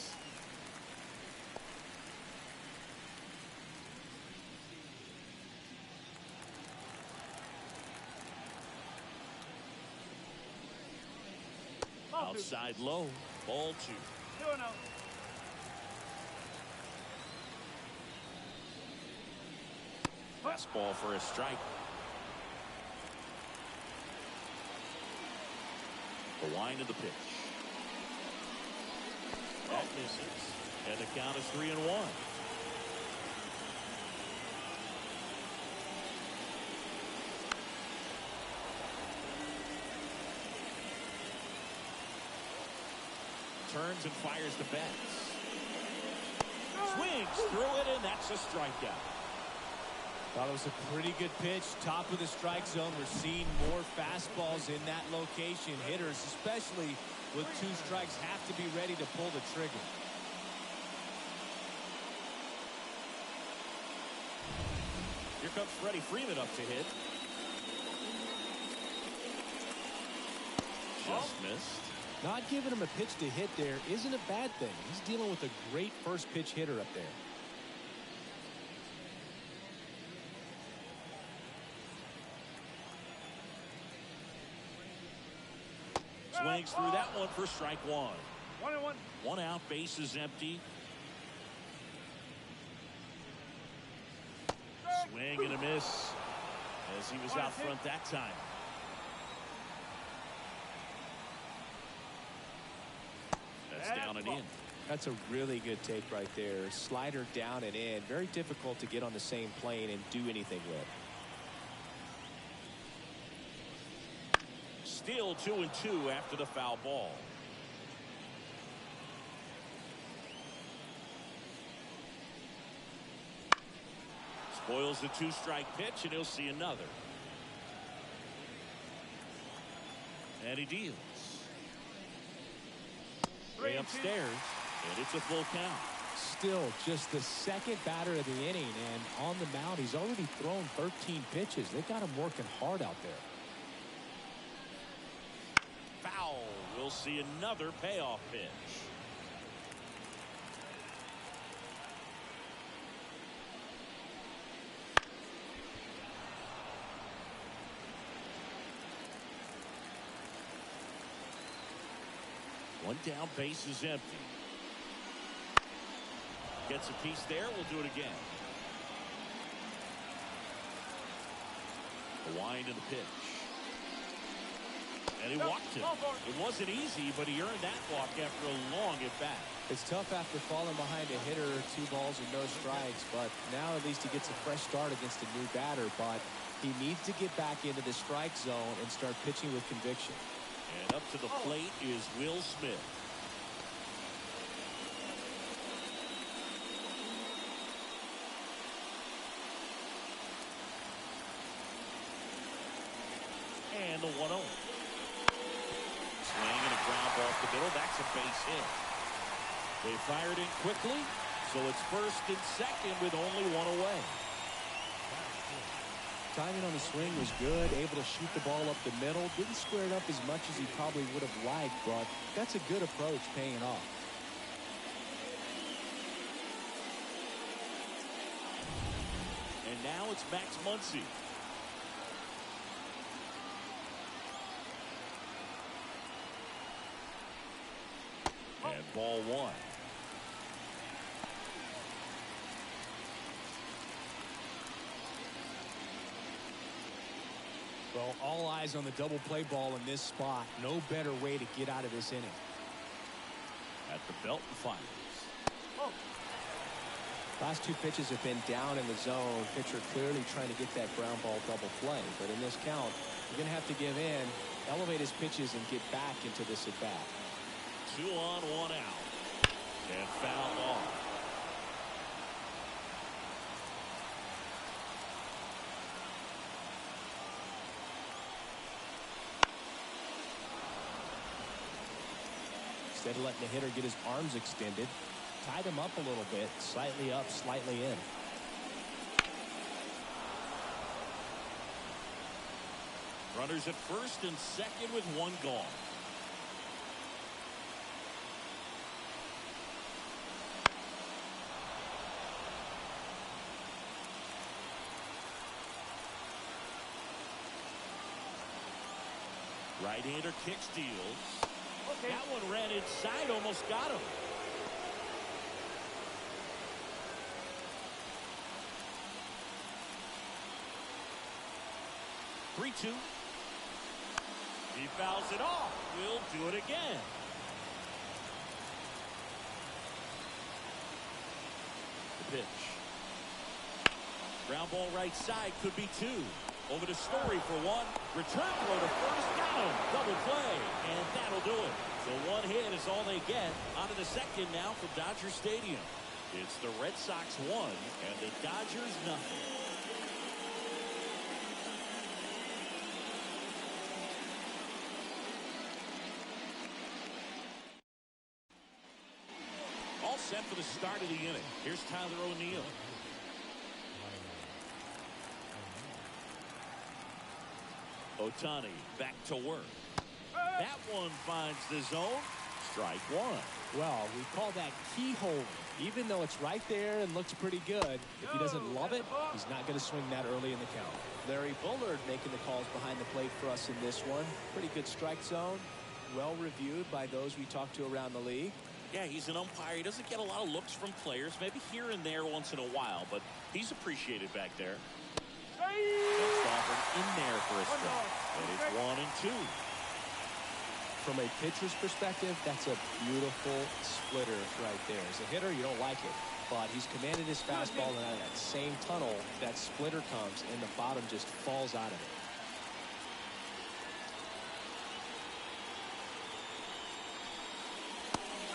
Outside low, ball 2. 2-0. Fastball for a strike. The wind of the pitch. That misses. And the count is 3-1. Turns and fires to Betts. Swings through it, and that's a strikeout. Thought it was a pretty good pitch. Top of the strike zone. We're seeing more fastballs in that location. Hitters, especially with 2 strikes, have to be ready to pull the trigger. Here comes Freddie Freeman up to hit. Just missed. Not giving him a pitch to hit there isn't a bad thing. He's dealing with a great first pitch hitter up there. Swings through that one for strike 1. 1-1. 1 out, base is empty. Swing and a miss as he was out front that time. That's down and in. That's a really good take right there. Slider down and in. Very difficult to get on the same plane and do anything with. Still 2-2 after the foul ball. Spoils the 2-strike pitch, and he'll see another. And he deals. Way upstairs, and it's a full count. Still just the second batter of the inning, and on the mound, he's already thrown 13 pitches. They got him working hard out there. Foul. We'll see another payoff pitch. One down, base is empty. Gets a piece there. We'll do it again. The wind of the pitch. And he walked him. It wasn't easy, but he earned that walk after a long at-bat. It's tough after falling behind a hitter, 2 balls and no strikes, but now at least he gets a fresh start against a new batter. But he needs to get back into the strike zone and start pitching with conviction. And up to the plate is Will Smith. And the 1-0. Swing and a ground ball off the middle. That's a base hit. They fired in quickly, so it's first and second with only 1 away. Timing on the swing was good, able to shoot the ball up the middle. Didn't square it up as much as he probably would have liked, but that's a good approach, paying off. And now it's Max Muncy. And ball 1. Well, all eyes on the double play ball in this spot. No better way to get out of this inning. At the belt and fires. Last 2 pitches have been down in the zone. Pitcher clearly trying to get that ground ball double play. But in this count, you're going to have to give in, elevate his pitches, and get back into this at bat. 2 on, 1 out. And fouled off. Instead of letting the hitter get his arms extended, tied him up a little bit, slightly up, slightly in. Runners at first and second with one gone. Right-hander kick steals. Okay. That one ran inside, almost got him. Three-two. He fouls it off. We'll do it again. The pitch. Ground ball right side, could be two. Over to Story for one. Return throw to first. Got him. Double play. And that'll do it. So one hit is all they get. On to the second now from Dodger Stadium. It's the Red Sox 1 and the Dodgers nothing. All set for the start of the inning. Here's Tyler O'Neill. Ohtani back to work. That one finds the zone. Strike one. Well, we call that keyhole. Even though it's right there and looks pretty good, if he doesn't love it, he's not going to swing that early in the count. Larry Bullard making the calls behind the plate for us in this one. Pretty good strike zone. Well reviewed by those we talked to around the league. Yeah, he's an umpire. He doesn't get a lot of looks from players, maybe here and there once in a while, but he's appreciated back there. Next offered in there for a strike. And it's 1-2. From a pitcher's perspective, that's a beautiful splitter right there. As a hitter, you don't like it, but he's commanded his fastball, and out of that same tunnel, that splitter comes, and the bottom just falls out of it.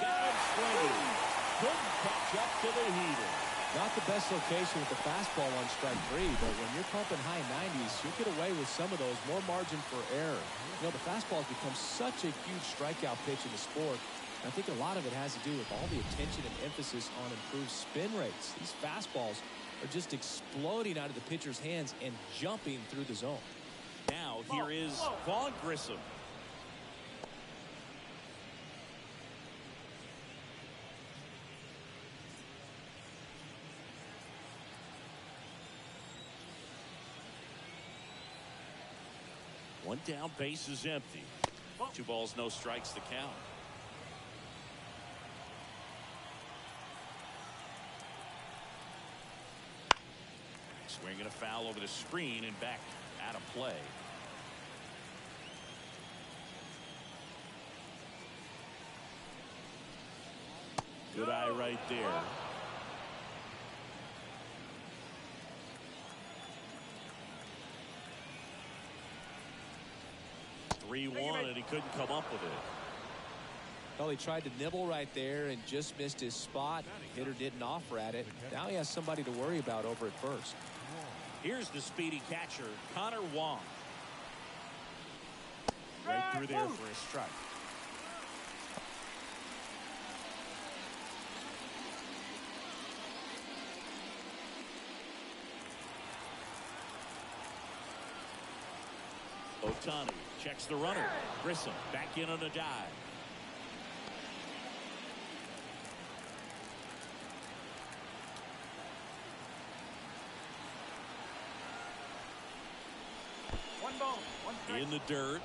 Got him swinging. Couldn't catch up to the heater. Not the best location with the fastball on strike three, but when you're pumping high 90s, you'll get away with some of those, more margin for error. You know, the fastball has become such a huge strikeout pitch in the sport. I think a lot of it has to do with all the attention and emphasis on improved spin rates. These fastballs are just exploding out of the pitcher's hands and jumping through the zone. Now here is Vaughn Grissom. One down, base is empty. 2 balls, no strikes to count. Swinging a foul over the screen and back out of play. Good eye right there. Three-one, and he couldn't come up with it. Well, he tried to nibble right there and just missed his spot. The hitter didn't offer at it. Now he has somebody to worry about over at first. Here's the speedy catcher, Connor Wong. Right through there for a strike. Ohtani checks the runner. Grissom back in on a dive. One ball, one strike. In the dirt.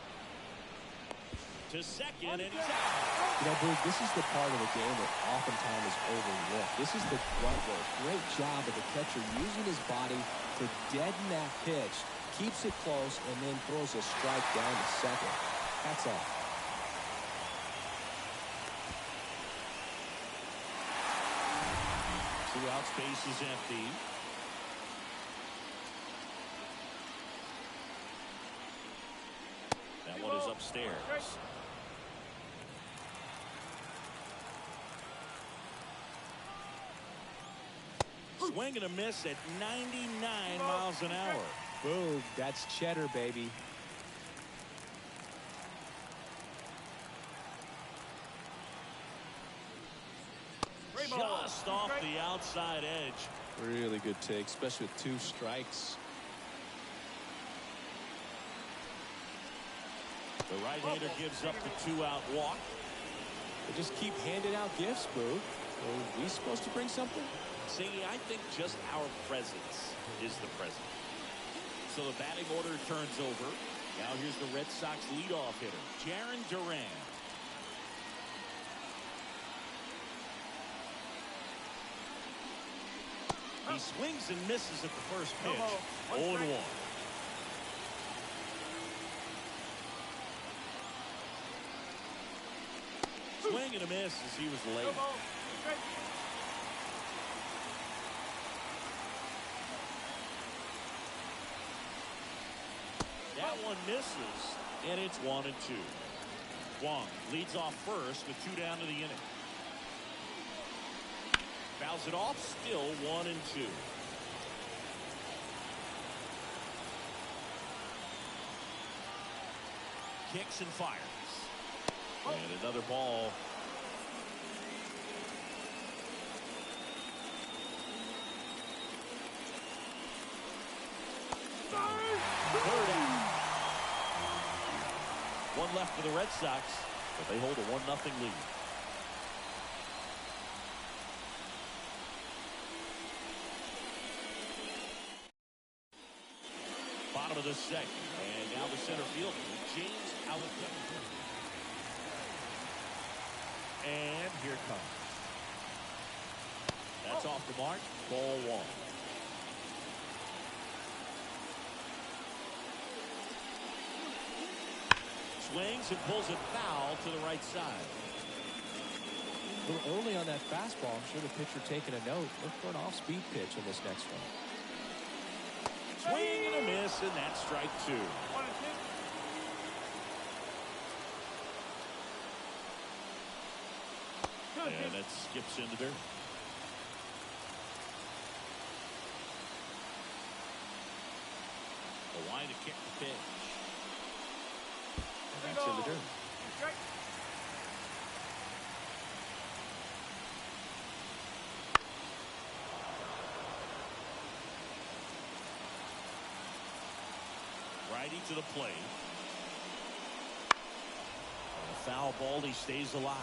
To second, and he's out. You know, Bruce, this is the part of the game that oftentimes is overlooked. This is the grunt work. Great job of the catcher using his body to deaden that pitch, keeps it close, and then throws a strike down to second. That's all. Two outs, base is empty. That one is upstairs. Swing and a miss at 99 miles an hour. Boom, that's cheddar, baby. just off the outside edge. Really good take, especially with 2 strikes. The right-hander gives up the 2-out walk. They just keep handing out gifts, Boo. Are we supposed to bring something? See, I think just our presence is the present. So the batting order turns over. Now here's the Red Sox leadoff hitter, Jarren Duran. He swings and misses at the first pitch. 0-1. Swing and a miss as he was late. That one misses, and it's 1-2. Wong leads off first with 2 down to the inning. Fouls it off, still 1-2. Kicks and fires. And another ball. Third out. 1 left for the Red Sox, but they hold a 1-0 lead. Bottom of the second, and now the center fielder, James Allen. And here comes. That's off the mark. Ball 1. Swings and pulls it foul to the right side. We're early on that fastball. I'm sure the pitcher taking a note. Look for an off-speed pitch in this next one. Swing and a miss, and that's strike 2. And that skips into dirt. The line to kick the pitch. And that's in the dirt. Righty to the plate. And a foul ball, he stays alive.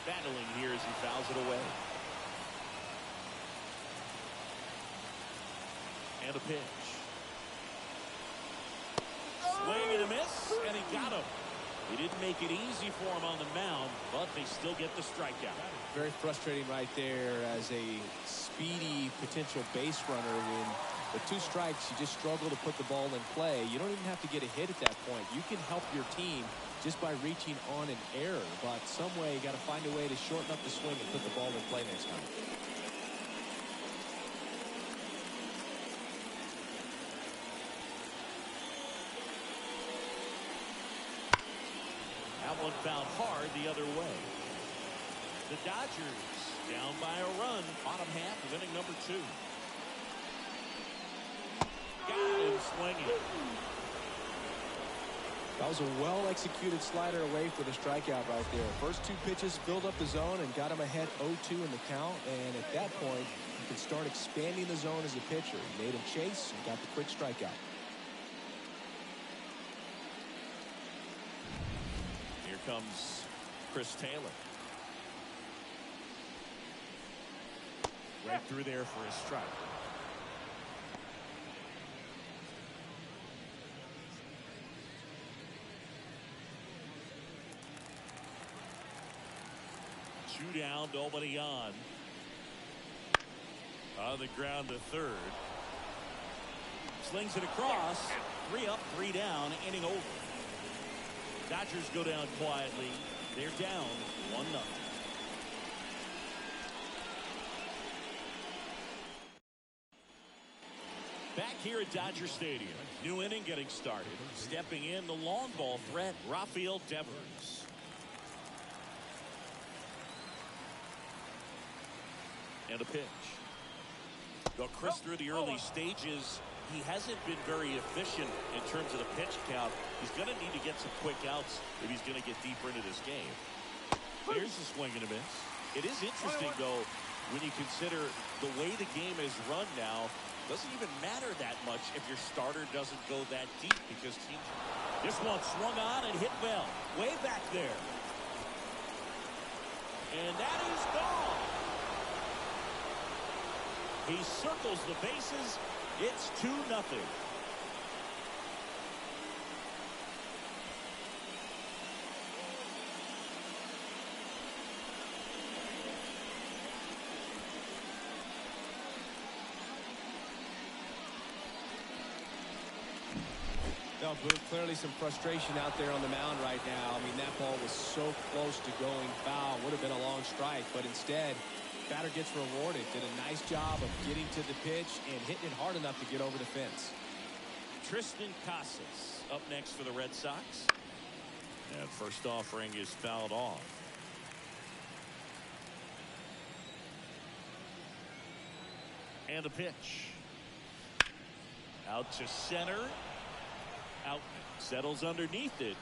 Battling here as he fouls it away. And a pitch. Swing and a miss, and he got him. He didn't make it easy for him on the mound, but they still get the strikeout. Very frustrating right there as a speedy potential base runner. When with 2 strikes, you just struggle to put the ball in play. You don't even have to get a hit at that point. You can help your team just by reaching on an error, but some way you got to find a way to shorten up the swing and put the ball in play next time. That one found hard the other way. The Dodgers down by a run, bottom half of inning number 2. Got him swinging. That was a well-executed slider away for the strikeout right there. First 2 pitches filled up the zone and got him ahead 0-2 in the count. And at that point, you can start expanding the zone as a pitcher. He made him chase and got the quick strikeout. Here comes Chris Taylor. Right through there for his strike. Two down, nobody on. On the ground to third. Slings it across. 3 up, 3 down, inning over. Dodgers go down quietly. They're down 1-0. Back here at Dodger Stadium. New inning getting started. Stepping in the long ball threat, Rafael Devers. And a pitch. Go Chris through the early stages. he hasn't been very efficient in terms of the pitch count. He's going to need to get some quick outs if he's going to get deeper into this game. Here's the swing and a miss. It is interesting, though, when you consider the way the game is run now. Doesn't even matter that much if your starter doesn't go that deep because teams. This one swung on and hit well. Way back there. And that is gone. He circles the bases. It's 2-0. No, clearly some frustration out there on the mound right now. I mean, that ball was so close to going foul. Would have been a long strike, but instead, batter gets rewarded. Did a nice job of getting to the pitch and hitting it hard enough to get over the fence. Tristan Casas up next for the Red Sox. And first offering is fouled off. And a pitch. Out to center. Out, settles underneath it.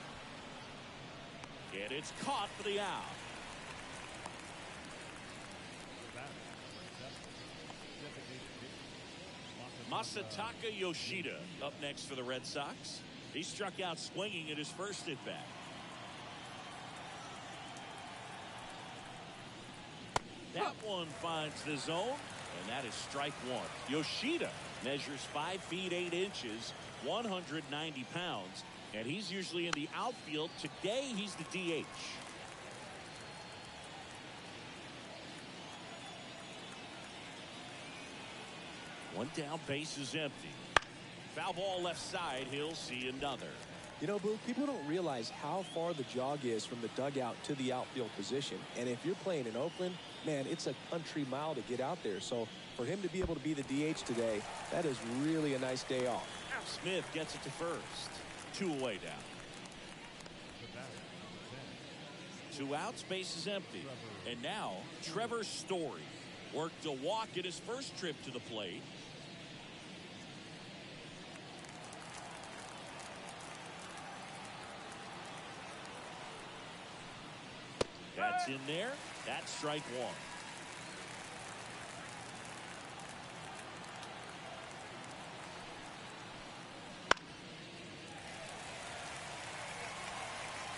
And it's caught for the out. Masataka Yoshida up next for the Red Sox. He struck out swinging at his first at bat. That one finds the zone, and that is strike one. Yoshida measures 5 feet 8 inches, 190 pounds, and he's usually in the outfield. Today, he's the DH. One down, base is empty. Foul ball left side. He'll see another. You know, Boo, people don't realize how far the jog is from the dugout to the outfield position. And if you're playing in Oakland, man, it's a country mile to get out there. So for him to be able to be the DH today, that is really a nice day off. Smith gets it to first. 2 away down. 2 outs, base is empty. And now Trevor Story worked a walk in his first trip to the plate. That's in there. That's strike one.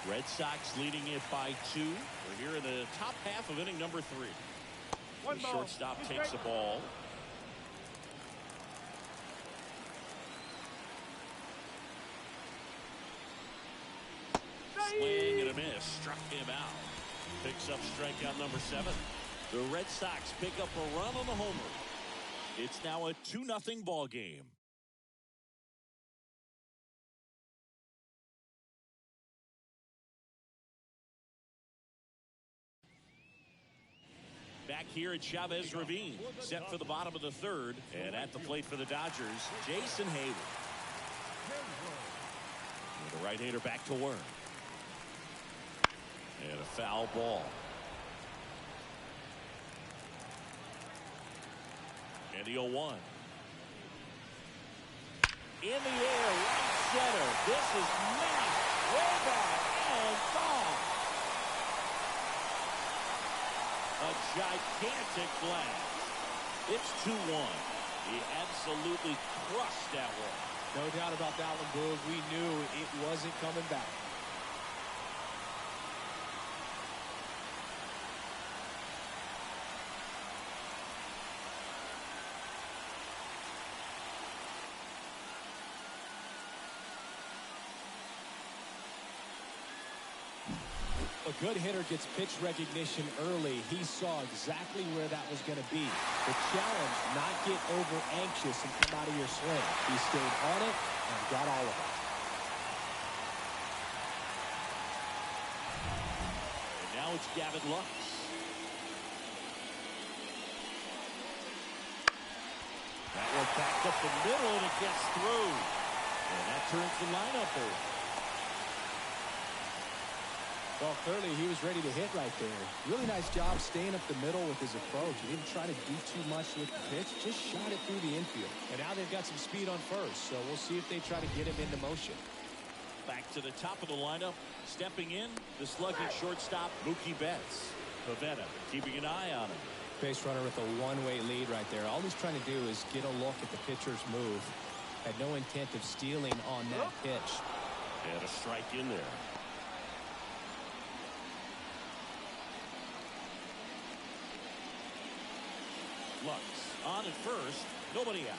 Red Sox leading it by 2. We're here in the top half of inning number 3. The shortstop takes the ball. Swing and a miss. Struck him out. Picks up strikeout number 7. The Red Sox pick up a run on the homer. It's now a 2-0 ball game. Back here at Chavez Ravine, set for the bottom of the 3rd, and at the plate for the Dodgers, Jason Hayward. And the right-hander back to work. And a foul ball. And the 0-1. In the air, right center. This is knocked way back and gone. A gigantic blast. It's 2-1. He absolutely crushed that one. No doubt about that one, Boog. We knew it wasn't coming back. A good hitter gets pitch recognition early. He saw exactly where that was going to be. The challenge, not get over anxious and come out of your swing. He stayed on it and got all of it. And now it's Gavin Lux. That one backed up the middle and it gets through. And that turns the lineup over. Well, clearly he was ready to hit right there. Really nice job staying up the middle with his approach. He didn't try to do too much with the pitch, just shot it through the infield. And now they've got some speed on first, so we'll see if they try to get him into motion. Back to the top of the lineup. Stepping in, the slugging shortstop, Mookie Betts. Pavetta keeping an eye on him. Base runner with a one-way lead right there. All he's trying to do is get a look at the pitcher's move. Had no intent of stealing on that pitch. And a strike in there. Lux on at first, nobody out.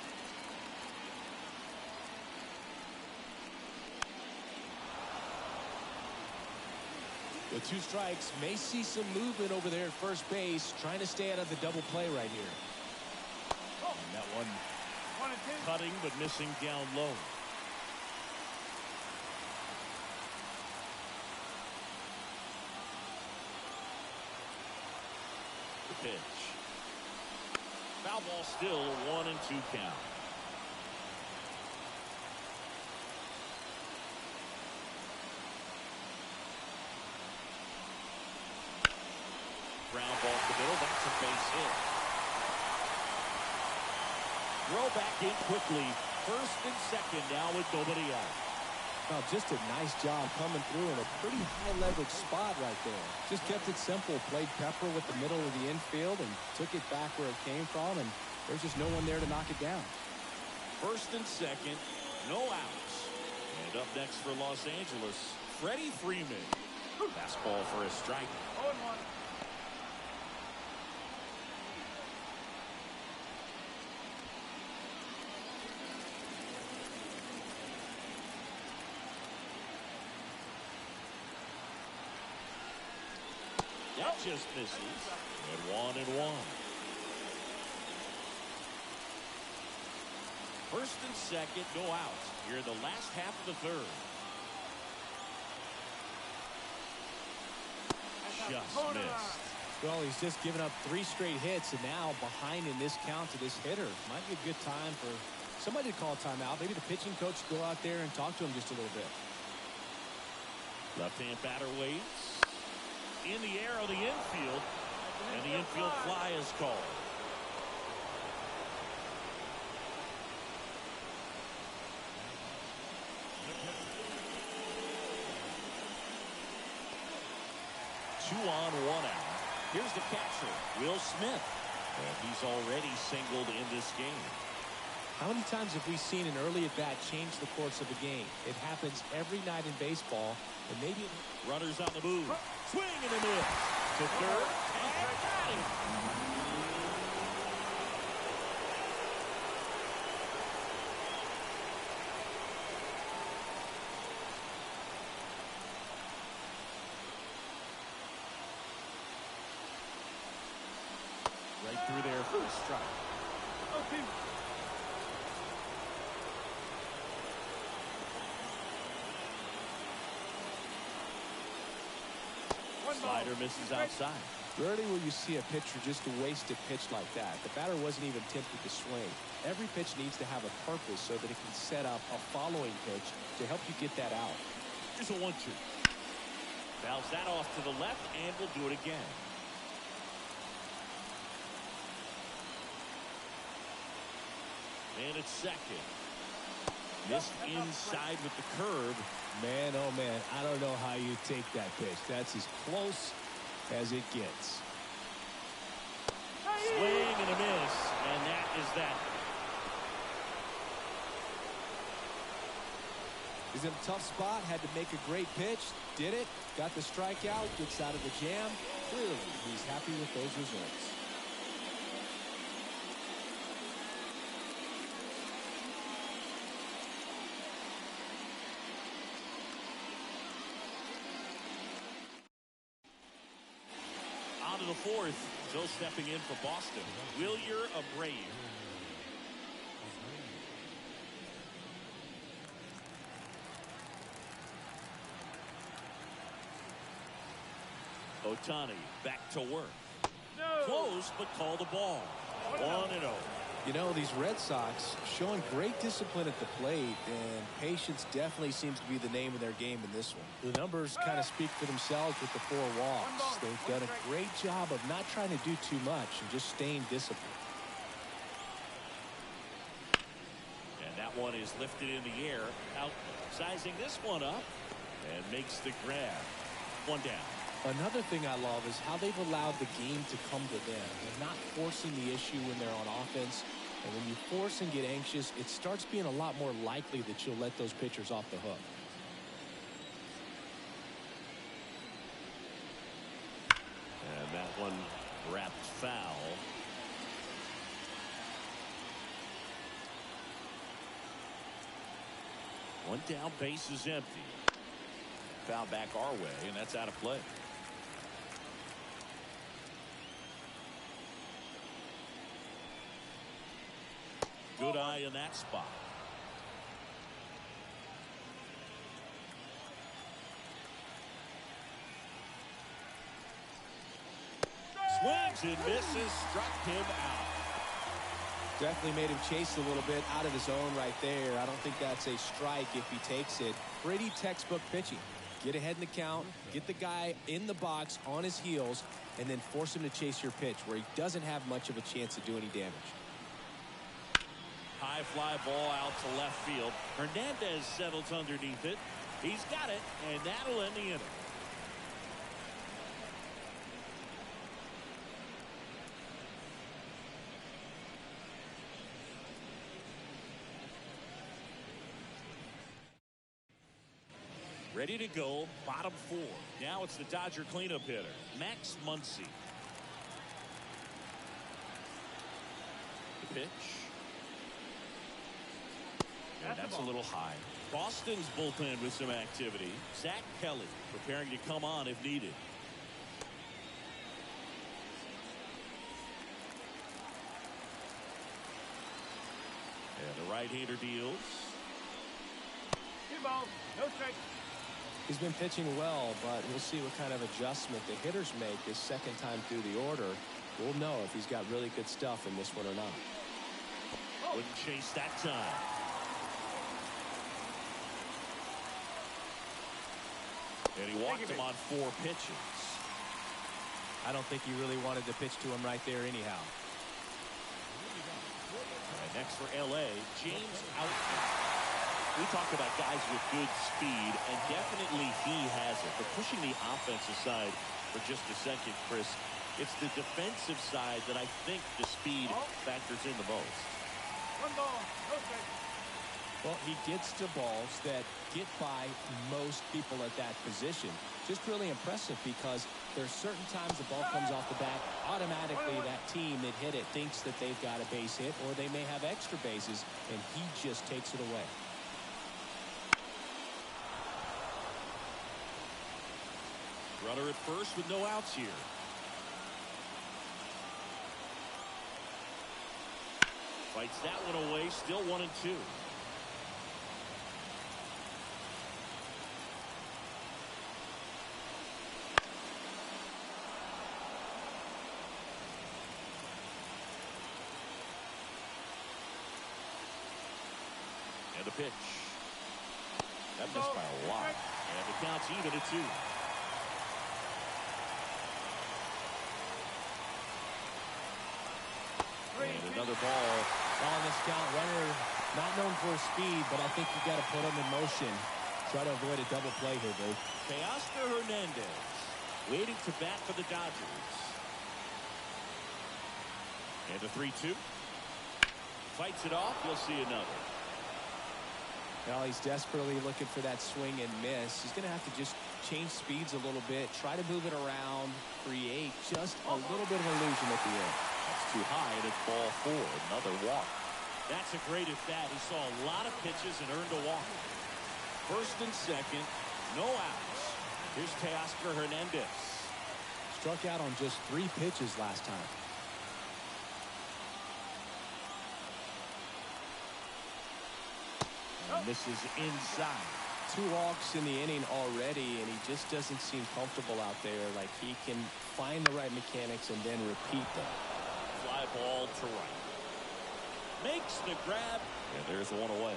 With 2 strikes, may see some movement over there at first base, trying to stay out of the double play right here. And that one 1 and 2. cutting but missing down low. The pitch. Foul ball still, 1-2 count. Ground ball to the middle. That's a base hit. Throw back in quickly. First and second now with nobody out. Oh, just a nice job coming through in a pretty high leverage spot right there. Just kept it simple. Played pepper with the middle of the infield and took it back where it came from, and there's just no one there to knock it down. First and second, no outs. And up next for Los Angeles, Freddie Freeman. Fastball for a strike. 0 and 1. That just misses. And 1-1. First and second, no outs. Here in the last half of the third. Just missed. Well, he's just given up 3 straight hits, and now behind in this count to this hitter. Might be a good time for somebody to call a timeout. Maybe the pitching coach go out there and talk to him just a little bit. Left-hand batter waits. In the air on the infield. And the infield fly is called. Two on, 1 out. Here's the catcher, Will Smith. And he's already singled in this game. How many times have we seen an early at-bat change the course of a game? It happens every night in baseball, and maybe... Runners on the move. Swing and a miss. To third. And got him. Right through there for a strike. Okay. Slider misses outside. Rarely will you see a pitcher just waste a pitch like that. The batter wasn't even tempted to swing. Every pitch needs to have a purpose so that it can set up a following pitch to help you get that out. Here's a 1-2. Fouls that off to the left and will do it again. And it's second. Missed inside with the curve. Man, oh man, I don't know how you take that pitch. That's as close as it gets. Swing and a miss, and that is that. He's in a tough spot, had to make a great pitch, did it, got the strikeout, gets out of the jam. Clearly, he's happy with those results. To the fourth, so stepping in for Boston, Wilyer Abreu. Ohtani back to work. No. Close, but call the ball. 1-0. You know, these Red Sox showing great discipline at the plate, and patience definitely seems to be the name of their game in this one. The numbers kind of speak for themselves with the 4 walks. They've done a great job of not trying to do too much and just staying disciplined. That one is lifted in the air, out sizing this one up, and makes the grab. One down. Another thing I love is how they've allowed the game to come to them. They're not forcing the issue when they're on offense. And when you force and get anxious, it starts being a lot more likely that you'll let those pitchers off the hook. And that one wrapped foul. One down, base is empty. Foul back our way, and that's out of play. Good eye in that spot. Swings and misses, struck him out. Definitely made him chase a little bit out of his zone right there. I don't think that's a strike if he takes it. Pretty textbook pitching. Get ahead in the count, get the guy in the box on his heels, and then force him to chase your pitch where he doesn't have much of a chance to do any damage. High fly ball out to left field. Hernandez settles underneath it. He's got it, and that'll end the inning. Ready to go, bottom four. Now it's the Dodger cleanup hitter, Max Muncy. The pitch. And that's a little high. Boston's bullpen with some activity. Zach Kelly preparing to come on if needed. And the right-hander deals. 2 balls, no strikes. He's been pitching well, but we'll see what kind of adjustment the hitters make his second time through the order. We'll know if he's got really good stuff in this one or not. Wouldn't chase that time. And he walked him on 4 pitches. I don't think he really wanted to pitch to him right there anyhow. And next for L.A., James Outman. We talk about guys with good speed, and definitely he has it. But pushing the offense aside for just a second, Chris, it's the defensive side that I think the speed factors in the most. 1 ball, no strikes. Well, he gets to balls that get by most people at that position. Just really impressive because there's certain times the ball comes off the bat, automatically that team that hit it thinks that they've got a base hit, or they may have extra bases, and he just takes it away. Runner at first with no outs here. Fights that one away, still 1-2. And a pitch. That missed by a lot. And the count's even at 2. And another ball. On this count, runner not known for his speed, but I think you got to put him in motion. Try to avoid a double play here, dude. Teoscar Hernandez waiting to bat for the Dodgers. And a 3-2. Fights it off. You'll see another. Well, he's desperately looking for that swing and miss. He's going to have to just change speeds a little bit, try to move it around, create just a little bit of illusion at the end. That's too high, and it's ball 4. Another walk. That's a great at bat. He saw a lot of pitches and earned a walk. First and second, no outs. Here's Teoscar Hernandez. Struck out on just 3 pitches last time. And this is inside. 2 walks in the inning already, and he just doesn't seem comfortable out there. Like he can find the right mechanics and then repeat them. Fly ball to right. Makes the grab, and there's one away.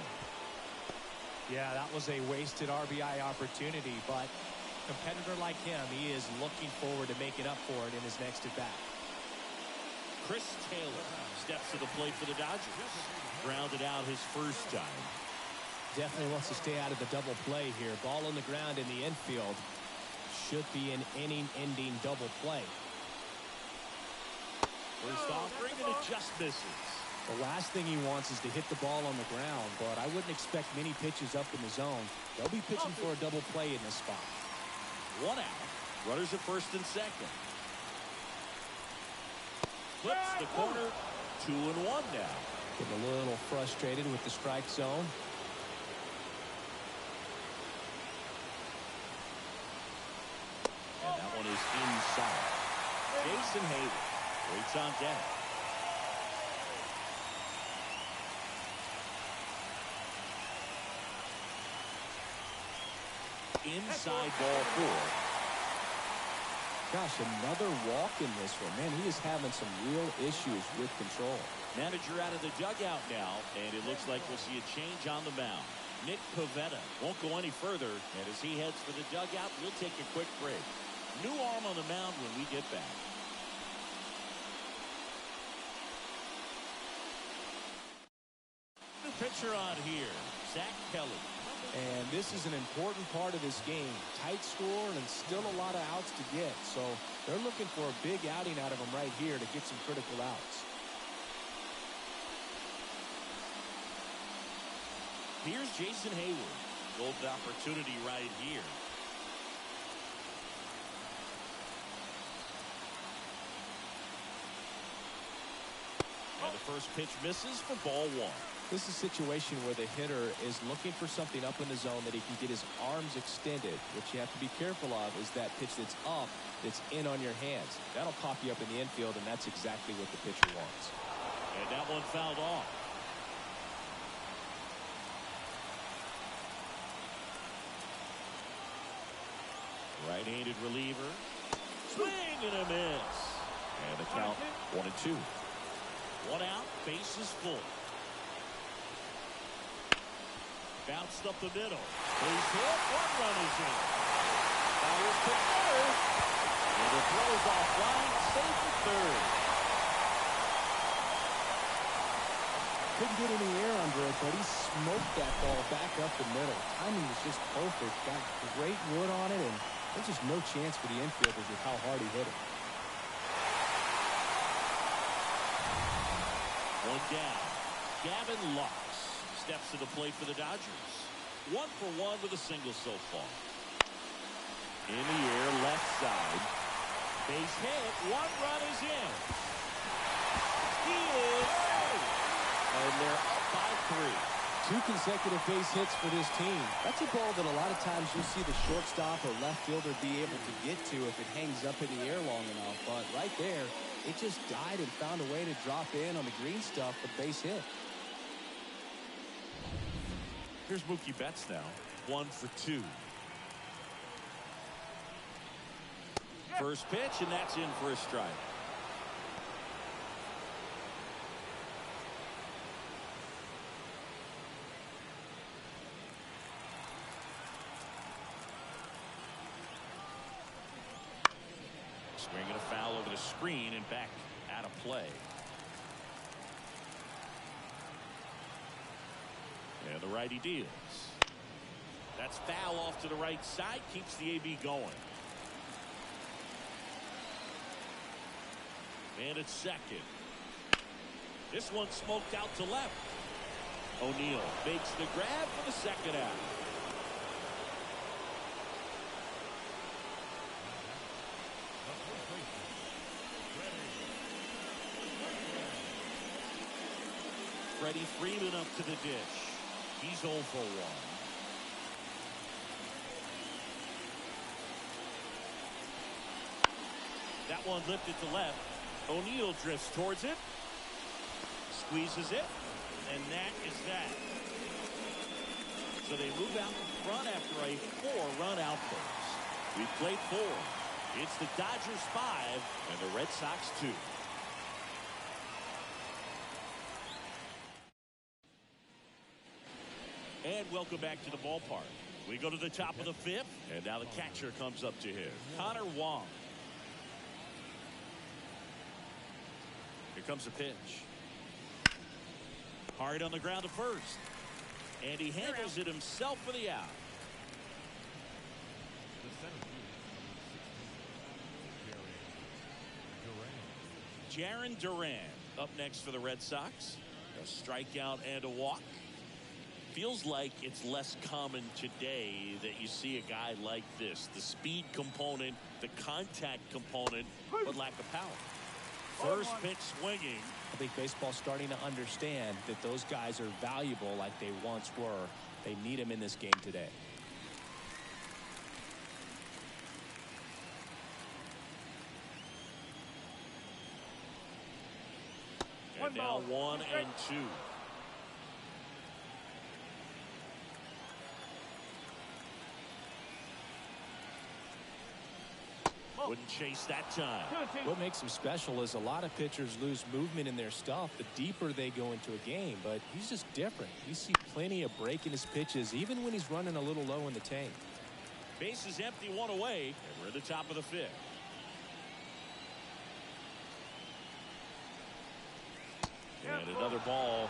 Yeah, that was a wasted RBI opportunity, but a competitor like him, he is looking forward to making up for it in his next at bat. Chris Taylor steps to the plate for the Dodgers. Grounded out his first time. Definitely wants to stay out of the double play here. Ball on the ground in the infield. Should be an inning-ending double play. First offering, and it just misses. The last thing he wants is to hit the ball on the ground, but I wouldn't expect many pitches up in the zone. They'll be pitching for a double play in this spot. One out. Runners at first and second. Flips the corner. 2-1 now. Getting a little frustrated with the strike zone. And that one is inside. Jason Hayward waits on deck. Inside ball 4. Gosh, another walk in this one. Man, he is having some real issues with control. Manager out of the dugout now, and it looks like we'll see a change on the mound. Nick Pivetta won't go any further, and as he heads for the dugout, we'll take a quick break. New arm on the mound when we get back. New pitcher on here, Zach Kelly. And this is an important part of this game. Tight score and still a lot of outs to get. So they're looking for a big outing out of him right here to get some critical outs. Here's Jason Hayward. Golden opportunity right here. And the first pitch misses for ball 1. This is a situation where the hitter is looking for something up in the zone that he can get his arms extended. What you have to be careful of is that pitch that's up, that's in on your hands. That'll pop you up in the infield, and that's exactly what the pitcher wants. And that one fouled off. Right-handed reliever. Swing and a miss. And the count 1-2. One out, base is full. Bounced up the middle. Base hit, 1 run is in. Fires to third. And the throw's offline, safe at third. Couldn't get any air under it, but he smoked that ball back up the middle. Timing was just perfect. Got great wood on it, and there's just no chance for the infielders with how hard he hit it. One down. Gavin Lux steps to the plate for the Dodgers. 1 for 1 with a single so far. In the air, left side. Base hit. 1 run is in. He is out. And they're up by 3. 2 consecutive base hits for this team. That's a ball that a lot of times you'll see the shortstop or left fielder be able to get to if it hangs up in the air long enough. But right there, it just died and found a way to drop in on the green stuff for base hit. Here's Mookie Betts now. 1 for 2. First pitch, and that's in for a strike. Swinging a foul over the screen and back out of play. And the righty deals. That's foul off to the right side. Keeps the AB going. And it's second. This one smoked out to left. O'Neill makes the grab for the second out. Freddie Freeman up to the dish. He's 0 for 1. That one lifted to left. O'Neill drifts towards it. Squeezes it. And that is that. So they move out in front after a 4-run outburst. We played 4. It's the Dodgers 5 and the Red Sox 2. And welcome back to the ballpark. We go to the top of the 5th, and now the catcher comes up to him. Connor Wong. Here comes the pitch. Hard on the ground to first. And he handles it himself for the out. The center fielder, number 16, Jaron Duran up next for the Red Sox. A strikeout and a walk. Feels like it's less common today that you see a guy like this. The speed component, the contact component, but lack of power. First pitch swinging. I think baseball's starting to understand that those guys are valuable like they once were. They need them in this game today. And now 1 and 2. Wouldn't chase that time. What makes him special is a lot of pitchers lose movement in their stuff the deeper they go into a game, but he's just different. We see plenty of break in his pitches even when he's running a little low in the tank. Base is empty, 1 away, and we're at the top of the 5th. And another ball.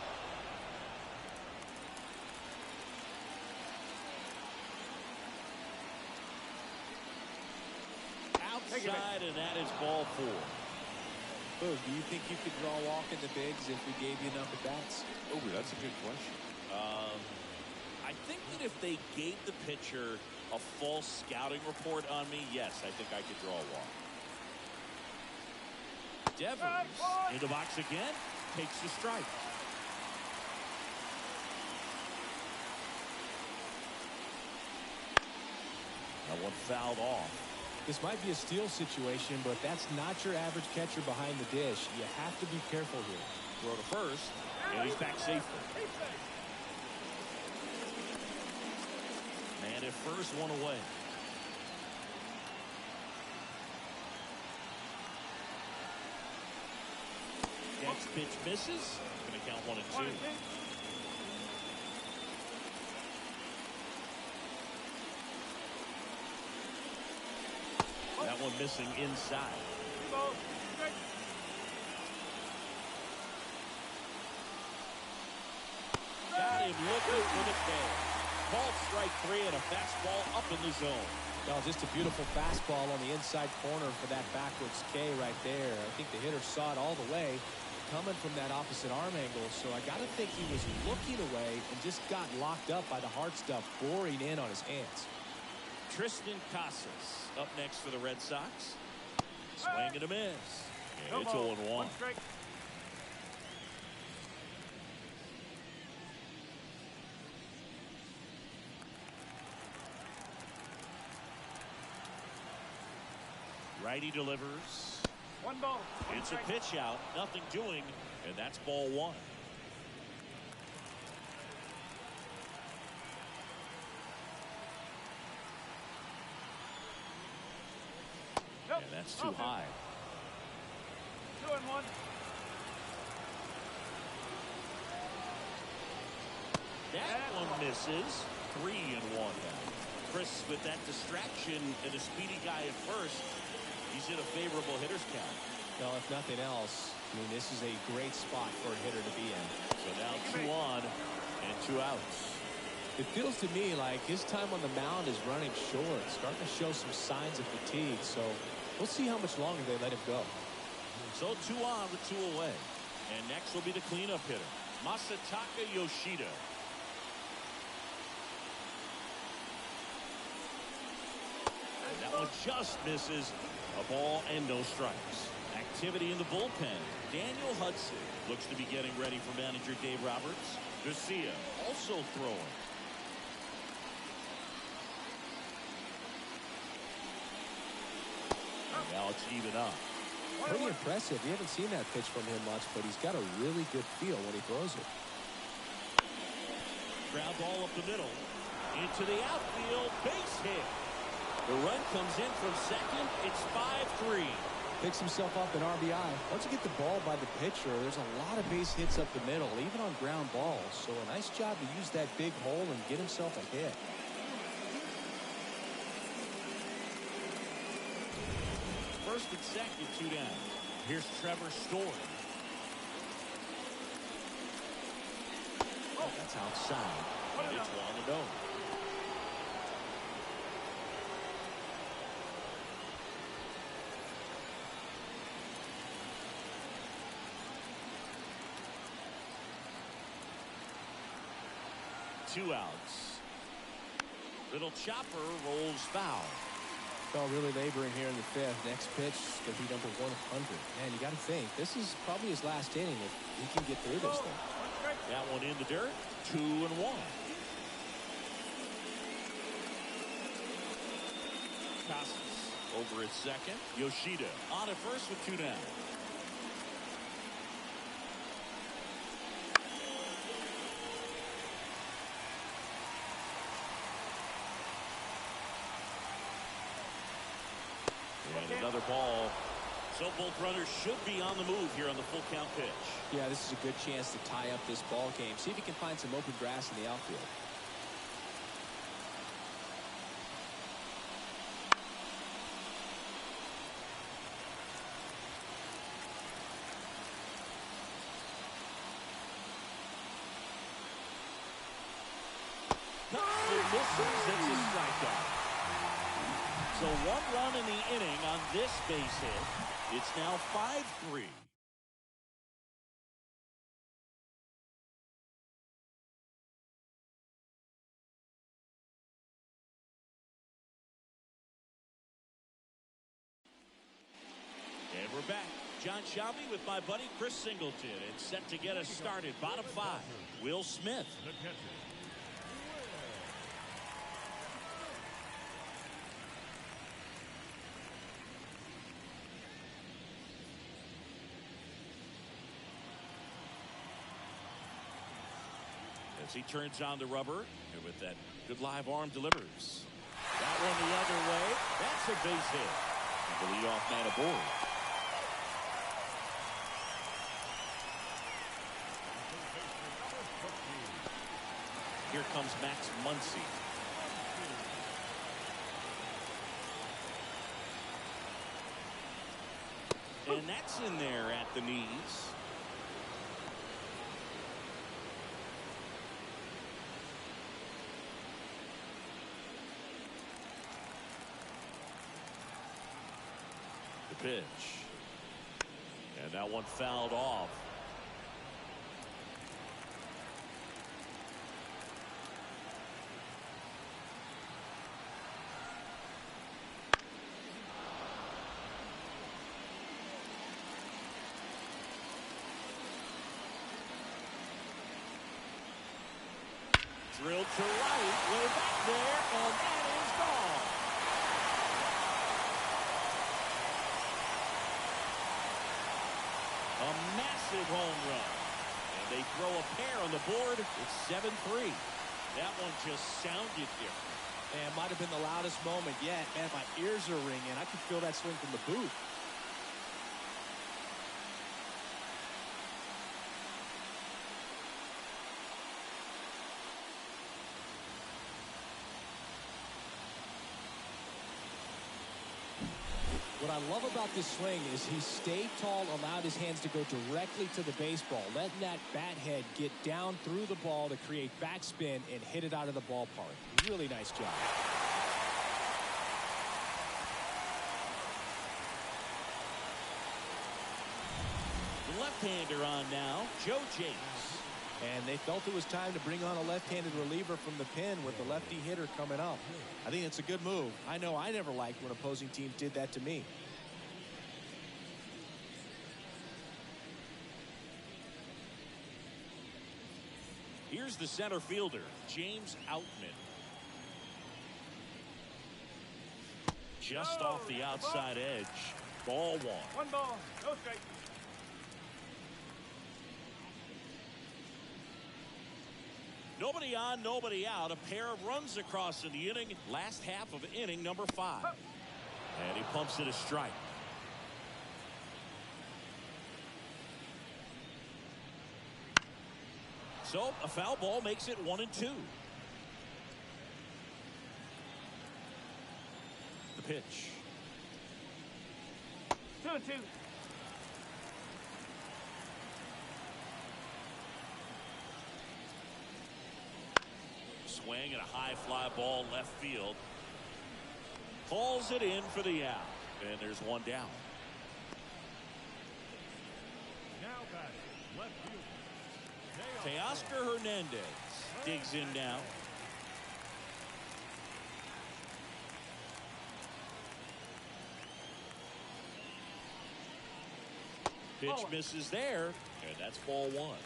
Outside, and that is ball 4. Boo, do you think you could draw a walk in the bigs if we gave you enough at bats? Oh, that's a good question. I think that if they gave the pitcher a false scouting report on me, yes, I think I could draw a walk. Devers in the box again, takes the strike. That one fouled off. This might be a steal situation, but that's not your average catcher behind the dish. You have to be careful here. Throw to first, and he's back safely. And at first, 1 away. Next pitch misses. Going to count 1 and 2. That one missing inside. Got him looking for the K. Called strike 3 and a fastball up in the zone. Well, just a beautiful fastball on the inside corner for that backwards K right there. I think the hitter saw it all the way coming from that opposite arm angle, so I got to think he was looking away and just got locked up by the hard stuff boring in on his hands. Tristan Casas up next for the Red Sox. Swing and a miss. And it's 0-1. Righty delivers. 1 ball. It's a pitch out. Nothing doing. And that's ball 1. Nope. And that's too high. 2 and 1. That one misses. 3 and 1 now. Chris, with that distraction and a speedy guy at first, he's in a favorable hitter's count. Well, if nothing else, I mean, this is a great spot for a hitter to be in. So now 2 on and 2 outs. It feels to me like his time on the mound is running short, starting to show some signs of fatigue. So we'll see how much longer they let him go. So 2 on with 2 away. And next will be the cleanup hitter, Masataka Yoshida. And that one just misses. A ball and no strikes. Activity in the bullpen. Daniel Hudson looks to be getting ready for manager Dave Roberts. Garcia also throwing. And now it's even up. Pretty impressive. We haven't seen that pitch from him much, but he's got a really good feel when he throws it. Ground ball up the middle. Into the outfield. Base hit. The run comes in from second. It's 5-3. Picks himself up an RBI. Once you get the ball by the pitcher, there's a lot of base hits up the middle, even on ground balls. So a nice job to use that big hole and get himself a hit. First and second, 2 down. Here's Trevor Story. outside. And it's 1-0. Two outs. Little chopper rolls foul. Fell really laboring here in the fifth. Next pitch is going to be number 100. Man, you got to think this is probably his last inning if he can get through this thing. That one in the dirt. 2-1. Casas over at second. Yoshida on at first with 2 down. And another ball. So both runners should be on the move here on the full count pitch. Yeah, this is a good chance to tie up this ball game. See if he can find some open grass in the outfield. Misses. It's a strikeout. So 1 run in the inning on this base hit. It's now 5-3. And we're back. John Shelby with my buddy Chris Singleton. And set to get us started. Bottom 5. Will Smith. The catcher. As he turns on the rubber, and with that good live arm delivers. That one the other way. That's a base hit. And the leadoff man aboard. Here comes Max Muncy. And that's in there at the knees. Pitch. And that one fouled off. Drilled to right, way back there, and that is gone. A massive home run. And they throw a pair on the board. It's 7-3. That one just sounded different. Man, might have been the loudest moment yet. Man, my ears are ringing. I can feel that swing from the booth. What I love about this swing is he stayed tall, allowed his hands to go directly to the baseball, letting that bat head get down through the ball to create backspin and hit it out of the ballpark. Really nice job. The left-hander on now, Joe James. And they felt it was time to bring on a left-handed reliever from the pen with the lefty hitter coming up. I think it's a good move. I know I never liked when opposing teams did that to me. Here's the center fielder, James Outman. Just off the outside edge. Ball 1. 1 ball, no strike. Nobody on, nobody out. A pair of runs across in the inning. Last half of inning number 5. And he pumps it a strike. So a foul ball makes it 1-2. The pitch. 2-2. Swing and a high fly ball left field. Pulls it in for the out. And there's one down. Now batting, left field. Teoscar Hernandez digs in now. Pitch misses there, and that's ball one.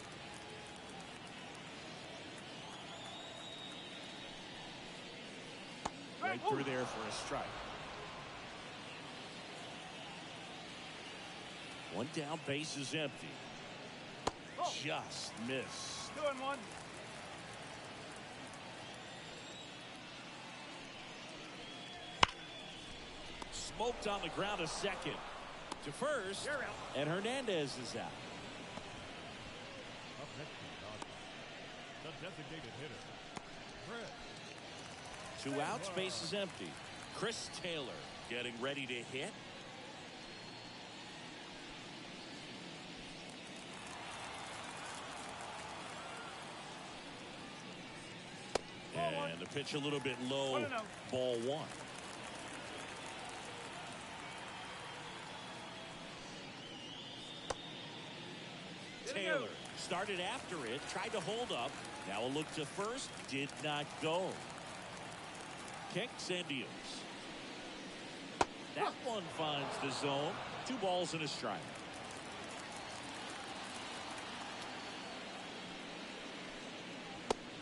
Right through there for a strike. One down, base is empty. Just missed. 2-1. Smoked on the ground a second. To first, and Hernandez is out. Up next to the designated hitter, Fred. 2 outs, base is empty. Chris Taylor getting ready to hit. And the pitch a little bit low. Ball one. Taylor started after it, tried to hold up. Now a look to first, did not go. Kicks and deals. That one finds the zone. 2 balls and a strike.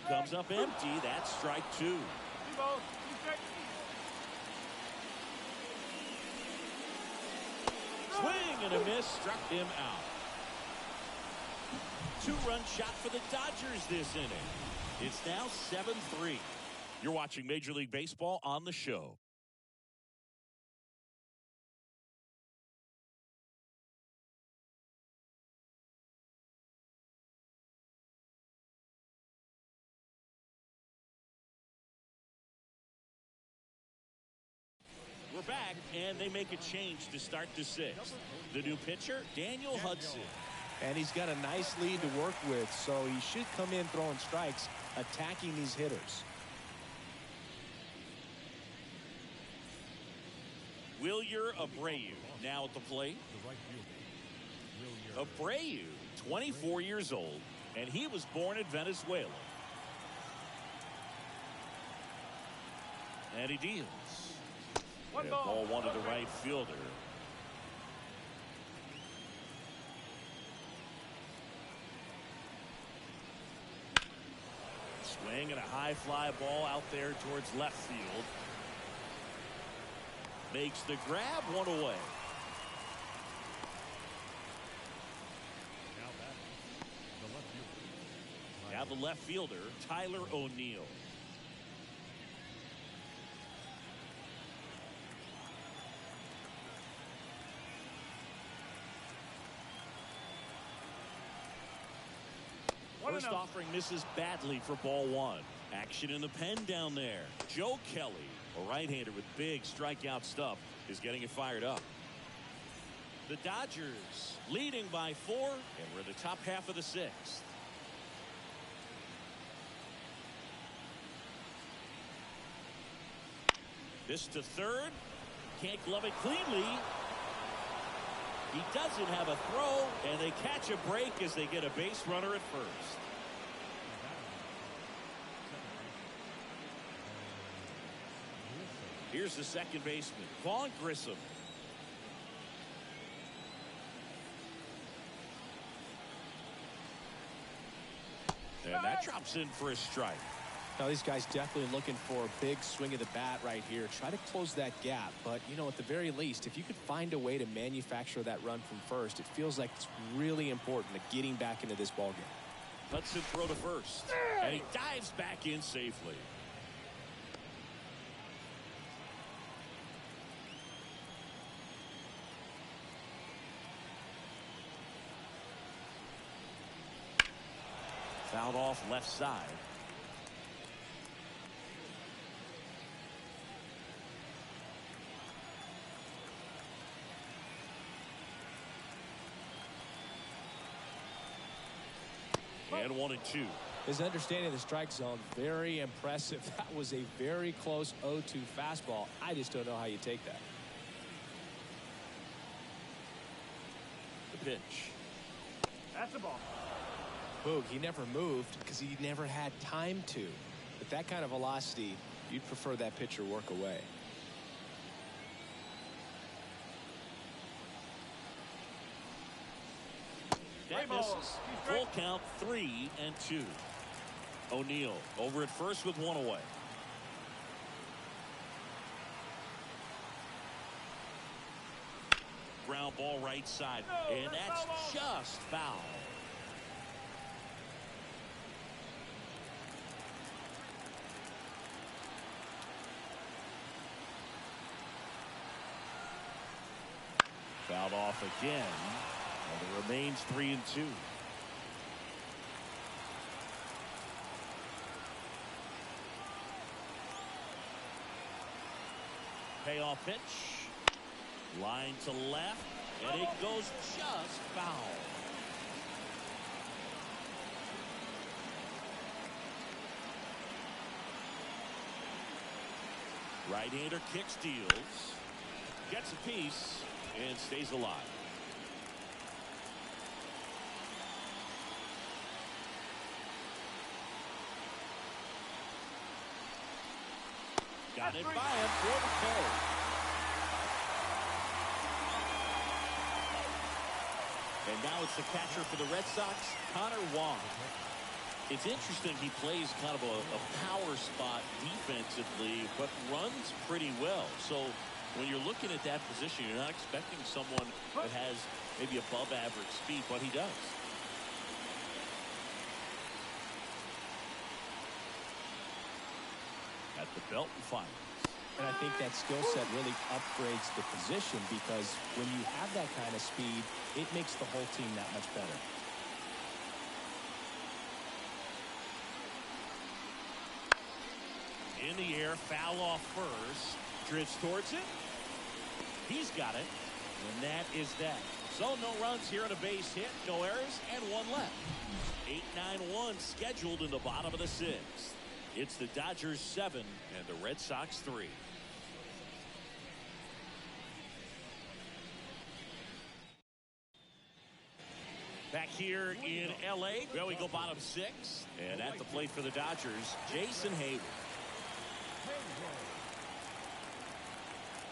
Comes up empty. That's strike 2. 2 balls, 2 strikes. Swing and a miss, struck him out. 2-run shot for the Dodgers this inning. It's now 7-3. You're watching Major League Baseball on the show. We're back, and they make a change to start the 6th. The new pitcher, Daniel Hudson. And he's got a nice lead to work with, so he should come in throwing strikes, attacking these hitters. Wilyer Abreu now at the plate. The right fielder, Abreu, 24 years old, and he was born in Venezuela. And he deals. And ball one to the right fielder. Swing and a high fly ball out there towards left field. Makes the grab, 1 away. Now the left fielder, Tyler O'Neill. First offering misses badly for ball 1. Action in the pen down there. Joe Kelly, a right-hander with big strikeout stuff, is getting it fired up. The Dodgers leading by 4, and we're in the top half of the 6th. This to third. Can't glove it cleanly. He doesn't have a throw, and they catch a break as they get a base runner at first. Here's the second baseman, Vaughn Grissom. And that drops in for a strike. Now these guys definitely looking for a big swing of the bat right here. Try to close that gap. But, you know, at the very least, if you could find a way to manufacture that run from first, it feels like it's really important to getting back into this ballgame. Hudson throw to first. And he dives back in safely. Fouled off left side. And 1-2. His understanding of the strike zone, very impressive. That was a very close 0-2 fastball. I just don't know how you take that. The pitch. That's the ball. Boog, he never moved because he never had time to. With that kind of velocity, you'd prefer that pitcher work away. That misses. Full count, 3-2. O'Neill over at first with one away. Ground ball right side, and that's just foul. Fouled off again, and it remains 3-2. Payoff pitch. Line to left, and it goes just foul. Right-hander kick steals. Gets a piece and stays alive. Got it by him for the K. And now it's the catcher for the Red Sox, Connor Wong. It's interesting, he plays kind of a power spot defensively, but runs pretty well. So when you're looking at that position, you're not expecting someone that has maybe above average speed, but he does. At the belt and finals. And I think that skill set really upgrades the position, because when you have that kind of speed, it makes the whole team that much better. In the air, foul off first. Drifts towards it. He's got it. And that is that. So no runs here on a base hit, no errors, and one left. 8-9-1 scheduled in the bottom of the sixth. It's the Dodgers 7 and the Red Sox 3. Back here in L.A., well, we go bottom six. And at the plate for the Dodgers, Jason Hayward.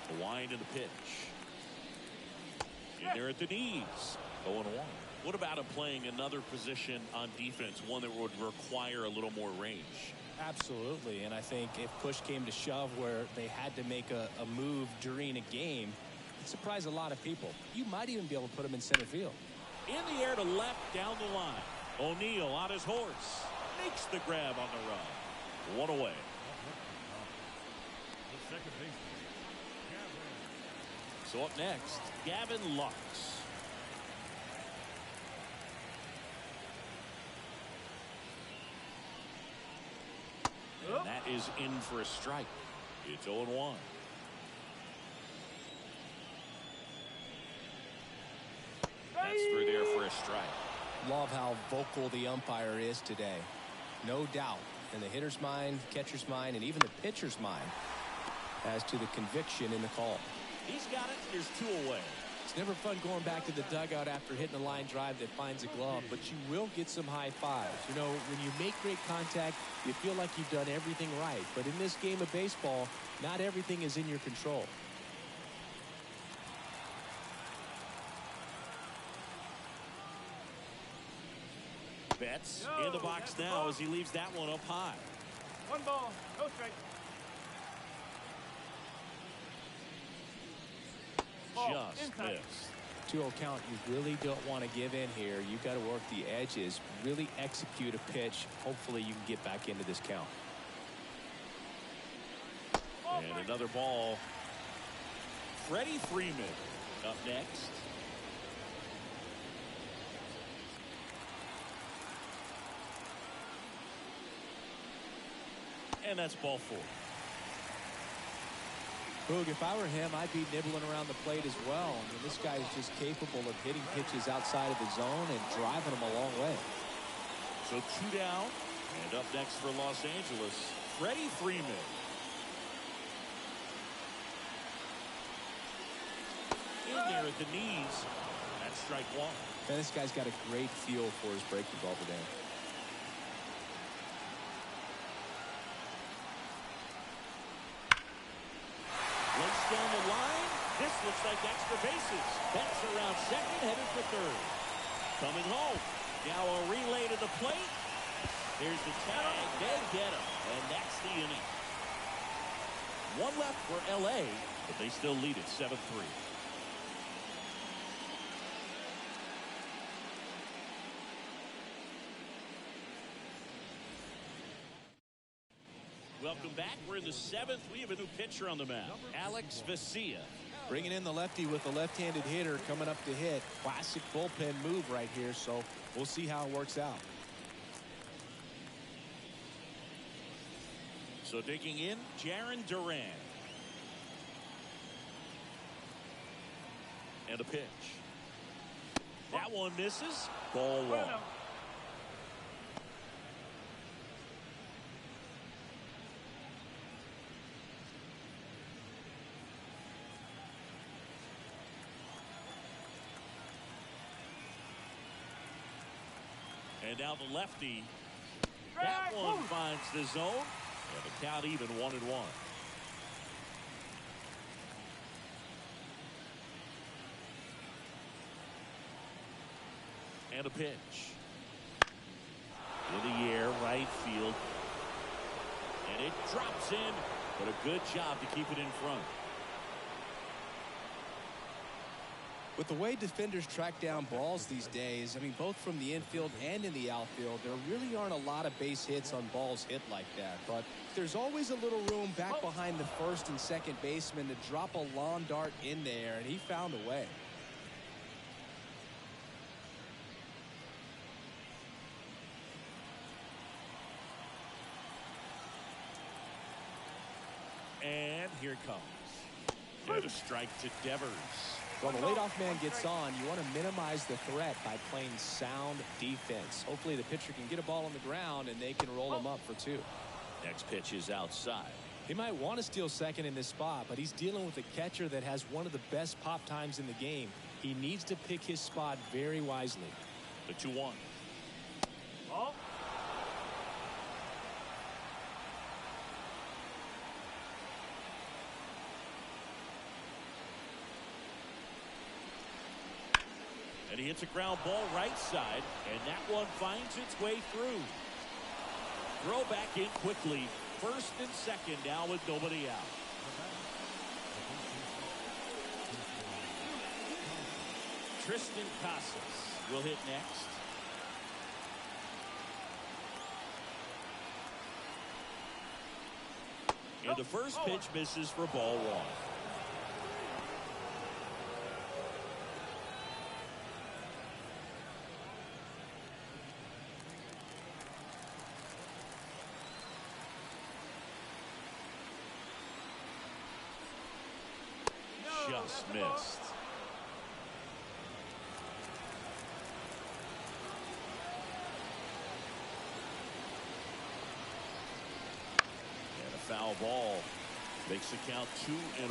The wind and the pitch. And they're at the knees. 0-1. What about him playing another position on defense, one that would require a little more range? Absolutely, and I think if push came to shove where they had to make a move during a game, it'd surprise a lot of people. You might even be able to put him in center field. In the air to left down the line. O'Neill on his horse. Makes the grab on the run. One away. The second baseman. So up next, Gavin Lux. And that is in for a strike. It's 0-1. That's through there for a strike. Love how vocal the umpire is today. No doubt in the hitter's mind, catcher's mind, and even the pitcher's mind as to the conviction in the call. He's got it. There's two away. It's never fun going back to the dugout after hitting a line drive that finds a glove, but you will get some high fives. You know, when you make great contact, you feel like you've done everything right. But in this game of baseball, not everything is in your control. Betts in the box now as he leaves that one up high. One ball, no strike. Just missed. 2-0 count. You really don't want to give in here. You've got to work the edges, really execute a pitch. Hopefully you can get back into this count. And another ball. Freddie Freeman up next. And that's ball 4. Boog, if I were him, I'd be nibbling around the plate as well. I mean, this guy is just capable of hitting pitches outside of the zone and driving them a long way. So 2 down. And up next for Los Angeles, Freddie Freeman. In there at the knees. That's strike one. And this guy's got a great feel for his breaking ball today. Once down the line, this looks like extra bases. That's around second, headed for third. Coming home. Now a relay to the plate. Here's the tag. They get him. And that's the inning. One left for L.A., but they still lead it 7-3. Welcome back. We're in the seventh. We have a new pitcher on the mound, Alex Vesia. Bringing in the lefty with the left-handed hitter coming up to hit. Classic bullpen move right here, so we'll see how it works out. So digging in, Jaron Duran. And a pitch. That one misses. Ball one. And now the lefty. That one finds the zone. And the count even 1-1. And a pitch. In the air, right field. And it drops in. But a good job to keep it in front. With the way defenders track down balls these days, I mean, both from the infield and in the outfield, there really aren't a lot of base hits on balls hit like that. But there's always a little room back behind the first and second baseman to drop a lawn dart in there, and he found a way. And here it comes. And a strike to Devers. Well, the leadoff man gets on. You want to minimize the threat by playing sound defense. Hopefully the pitcher can get a ball on the ground and they can roll him up for two. Next pitch is outside. He might want to steal second in this spot, but he's dealing with a catcher that has one of the best pop times in the game. He needs to pick his spot very wisely. The 2-1. Ball. And he hits a ground ball right side, and that one finds its way through. Throw back in quickly. First and second now with nobody out. Tristan Casas will hit next. And the first pitch misses for ball one. Just missed. And a foul ball makes the count 2-1.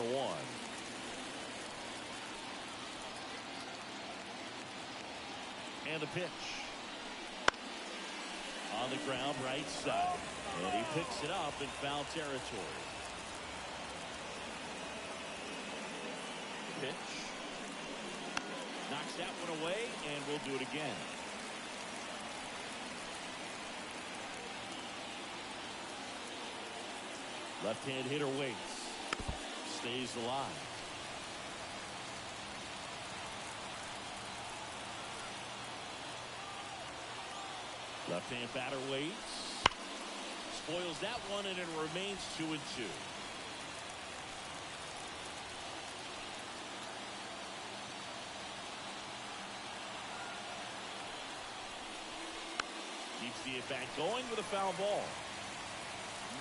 And a pitch. On the ground right side. And he picks it up in foul territory. Pitch. Knocks that one away, and we'll do it again. Left-hand hitter waits. Stays alive. Left-hand batter waits. Spoils that one, and it remains 2-2. Keeps the at-bat going with a foul ball.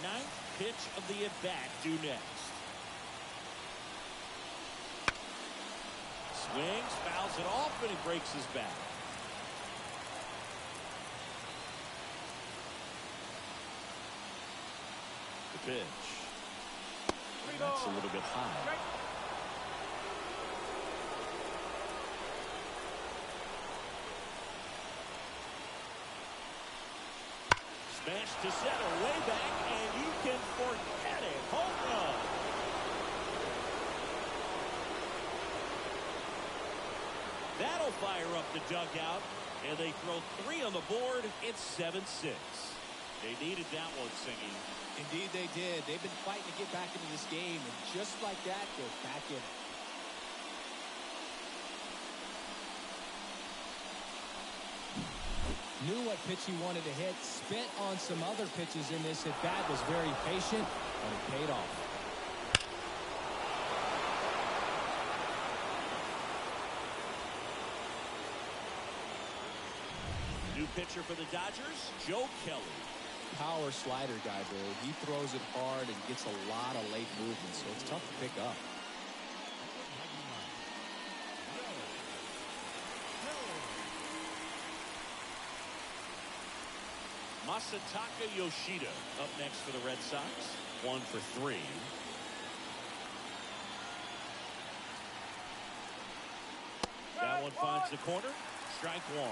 Ninth pitch of the at-bat due next. Swings, fouls it off, and he breaks his bat. pitch. That's a little bit high. Smash to center, way back, and you can forget it. Home run. That'll fire up the dugout, and they throw 3 on the board. It's 7-6. They needed that one, Singy. Indeed they did. They've been fighting to get back into this game, and just like that, they're back in it. Knew what pitch he wanted to hit, spent on some other pitches in this at bat, was very patient, and it paid off. New pitcher for the Dodgers, Joe Kelly. Power slider guy, Bill. He throws it hard and gets a lot of late movement, so it's tough to pick up. Masataka Yoshida up next for the Red Sox. 1 for 3. That one finds the corner. Strike 1.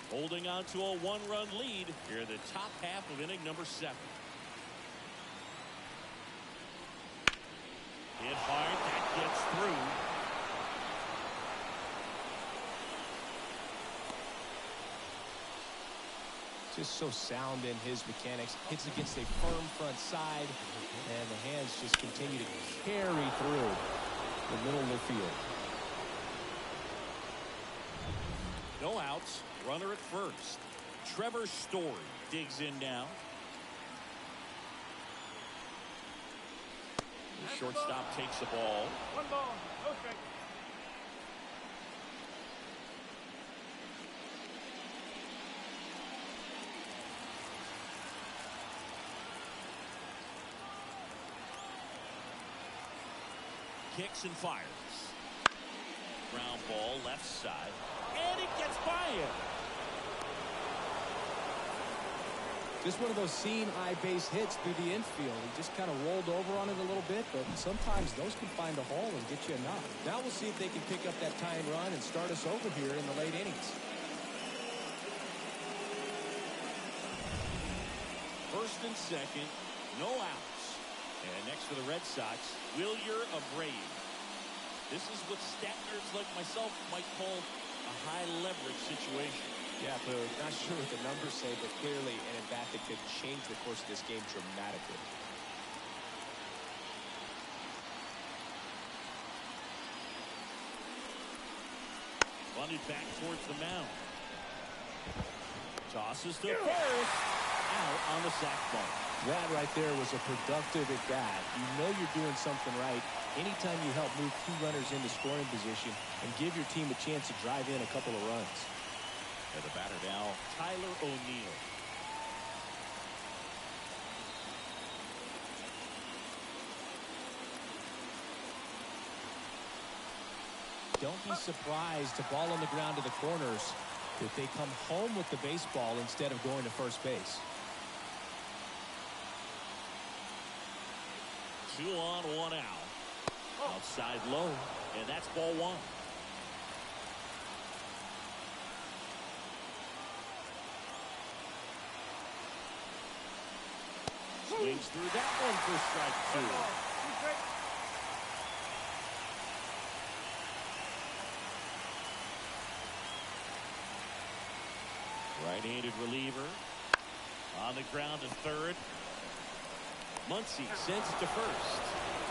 Holding on to a 1-run lead here in the top half of inning number 7. Hit hard. That gets through. Just so sound in his mechanics. Hits against a firm front side, and the hands just continue to carry through the middle of the field. No outs. Runner at first. Trevor Story digs in now. The shortstop takes the ball. 1 ball, no strike. Kicks and fires. Ground ball left side. And it gets by him. Just one of those seeing eye base hits through the infield. He just kind of rolled over on it a little bit, but sometimes those can find a hole and get you a knock. Now we'll see if they can pick up that tying run and start us over here in the late innings. First and second, no outs. And next for the Red Sox, Wilyer Abreu. This is what stat nerds like myself might call a high leverage situation. Yeah, but not sure what the numbers say, but clearly an at-bat that could change the course of this game dramatically. Bunted back towards the mound. Tosses to first. Out on the sac bunt. That right there was a productive at-bat. You know you're doing something right anytime you help move 2 runners into scoring position and give your team a chance to drive in a couple of runs. And the batter now, Tyler O'Neill. Don't be surprised to ball on the ground to the corners if they come home with the baseball instead of going to first base. 2 on, 1 out. Outside low, and that's ball 1. Swings through that one for strike 2. Right-handed reliever on the ground to third. Muncy sends it to first.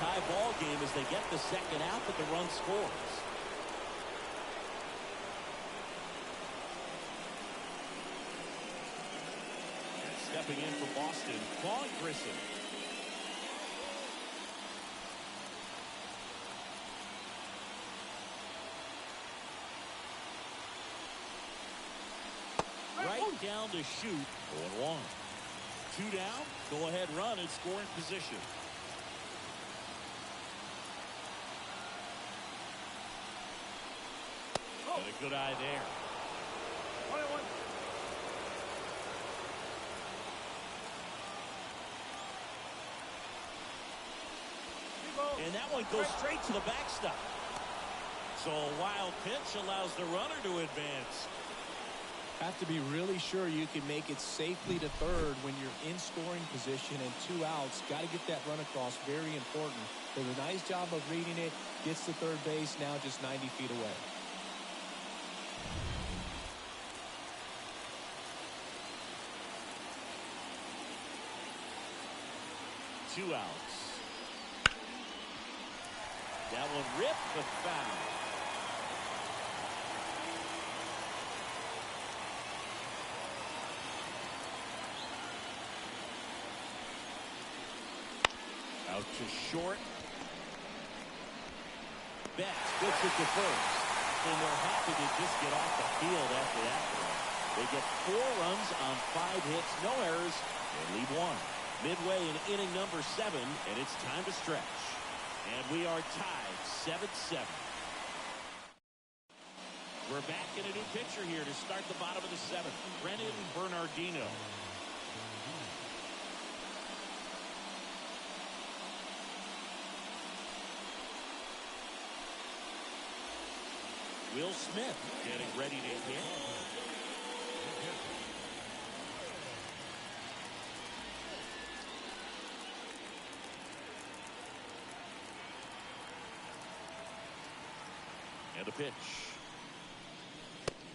Tie ball game as they get the second out, but the run scores. And stepping in for Boston, Vaughn Grissom. Right down to shoot. 0-1. 2 down. Go ahead run in scoring position. And a good eye there. And that one goes straight to the backstop. So a wild pitch allows the runner to advance. Have to be really sure you can make it safely to third when you're in scoring position and 2 outs. Got to get that run across. Very important. Does a nice job of reading it. Gets to third base, now just 90 feet away. Two outs. That one ripped but foul. Out to short. Betts puts it to first. And they're happy to just get off the field after that play. They get 4 runs on 5 hits, no errors. They lead 1. Midway in inning number 7, and it's time to stretch. And we are tied 7-7. We're back in a new pitcher here to start the bottom of the 7th. Brennan Bernardino. Will Smith getting ready to hit. And a pitch.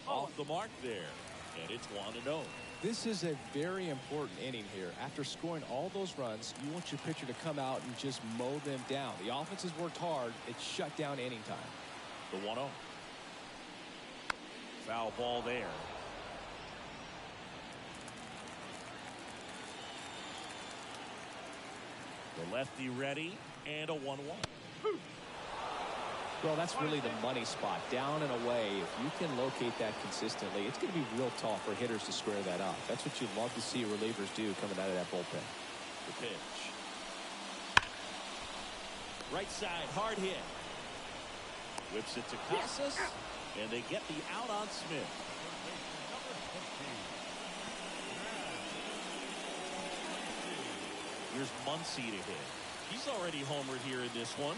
Off the mark there. And it's 1-0. This is a very important inning here. After scoring all those runs, you want your pitcher to come out and just mow them down. The offense has worked hard. It's shut down inning time. The 1-0. Foul ball there. The lefty ready, and a 1-1. Well, that's really the money spot. Down and away, if you can locate that consistently, it's going to be real tough for hitters to square that up. That's what you'd love to see relievers do coming out of that bullpen. The pitch. Right side, hard hit. Whips it to Casas, and they get the out on Smith. Here's Muncy to hit. He's already homered here in this one.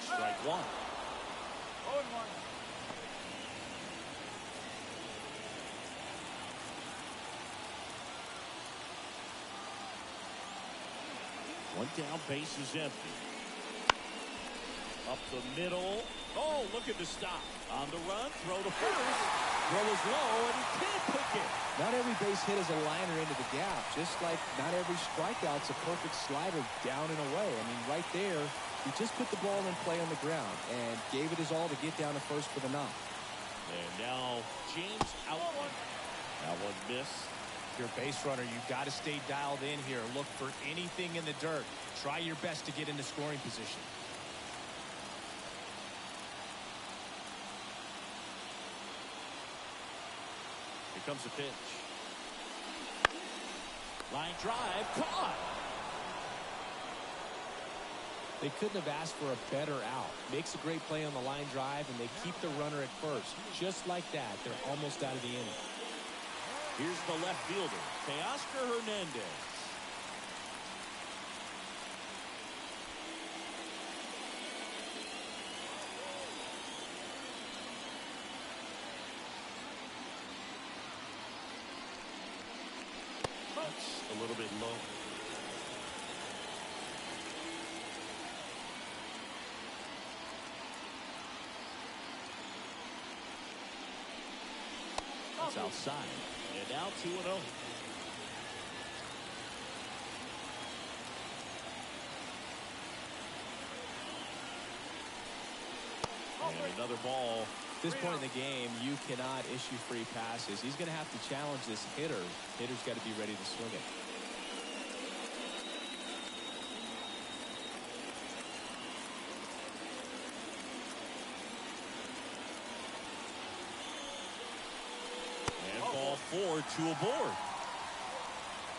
Strike 1. 0-1. One down, base is empty. Up the middle. Oh, look at the stop. On the run, throw to first. Throw is low, and he can't pick it. Not every base hit is a liner into the gap, just like not every strikeout's a perfect slider down and away. I mean, right there, he just put the ball in play on the ground and gave it his all to get down to first for the knock. And now James out. That one missed. If you're a base runner, you've got to stay dialed in here. Look for anything in the dirt. Try your best to get into scoring position. Here comes a pitch. Line drive, caught. They couldn't have asked for a better out. Makes a great play on the line drive, and they keep the runner at first. Just like that, they're almost out of the inning. Here's the left fielder, Teoscar Hernandez. A little bit low. That's outside. And now 2-0. And another ball. At this point in the game, you cannot issue free passes. He's going to have to challenge this hitter. Hitter's got to be ready to swing it. And ball 4, 2 aboard.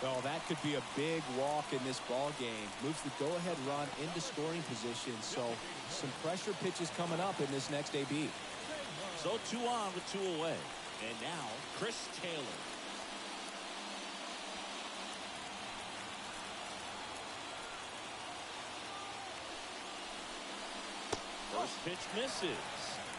Well, that could be a big walk in this ball game. Moves the go-ahead run into scoring position. So some pressure pitches coming up in this next AB. So 2 on with 2 away. And now, Chris Taylor. First pitch misses.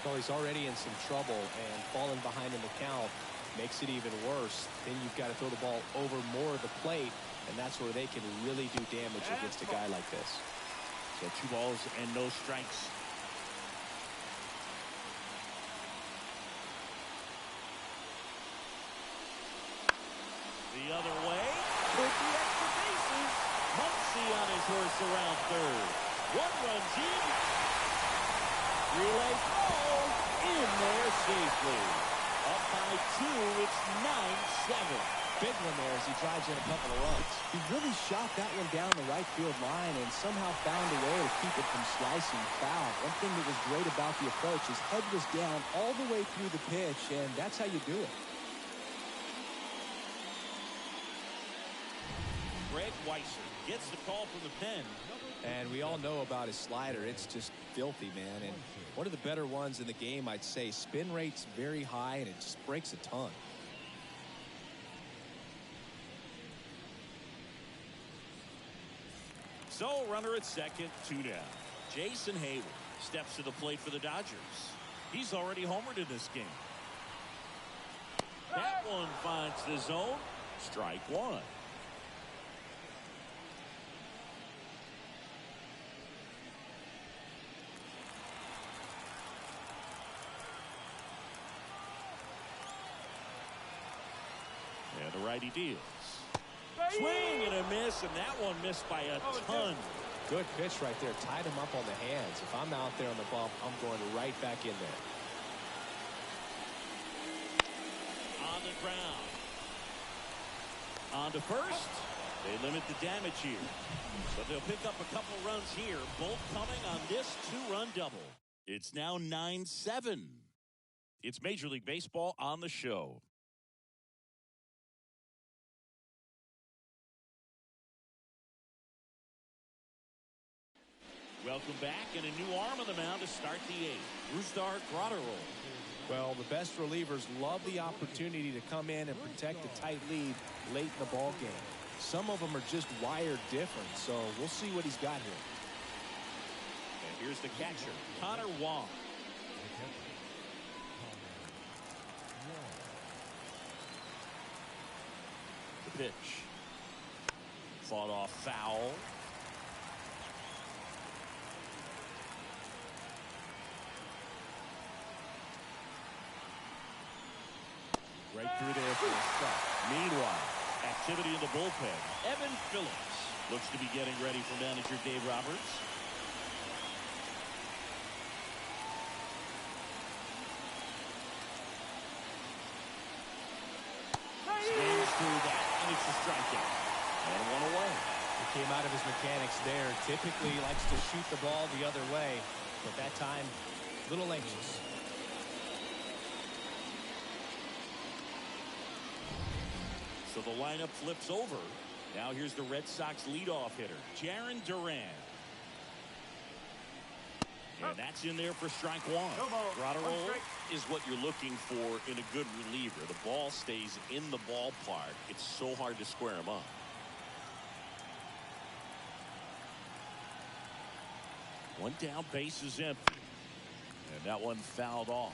Well, he's already in some trouble, and falling behind in the count makes it even worse. Then you've got to throw the ball over more of the plate, and that's where they can really do damage against a guy like this. So 2 balls and no strikes. The other way. Could be extra bases. Muncy on his horse around third. 1 runs in. Relay throw. In there safely. Up by 2. It's 9-7. Big one there as he drives in a couple of runs. He really shot that one down the right field line and somehow found a way to keep it from slicing foul. One thing that was great about the approach, his head was down all the way through the pitch, and that's how you do it. Greg Weiser gets the call from the pen. And we all know about his slider. It's just filthy, man. And one of the better ones in the game, I'd say. Spin rate's very high, and it just breaks a ton. So, runner at second, 2 down. Jason Hayward steps to the plate for the Dodgers. He's already homered in this game. That one finds the zone. Strike 1. And the righty deals. Swing and a miss, and that one missed by a ton. Good pitch right there. Tied him up on the hands. If I'm out there on the bump, I'm going right back in there. On the ground. On to first. They limit the damage here. But they'll pick up a couple runs here. Both coming on this 2-run double. It's now 9-7. It's Major League Baseball on the show. Welcome back, and a new arm on the mound to start the 8th. Rustar Grotterol. Well, the best relievers love the opportunity to come in and protect a tight lead late in the ball game. Some of them are just wired different, so we'll see what he's got here. And here's the catcher, Connor Wong. The pitch. Fought off foul. Right through there for a strike. Meanwhile, activity in the bullpen. Evan Phillips looks to be getting ready for manager Dave Roberts. Swings through that, and it's a strikeout. And 1 away. He came out of his mechanics there. Typically he likes to shoot the ball the other way, but that time, a little anxious. So the lineup flips over. Now here's the Red Sox leadoff hitter, Jarren Duran. And that's in there for strike 1. Grotterol is what you're looking for in a good reliever. The ball stays in the ballpark. It's so hard to square him up. One down, base is empty. And that one fouled off.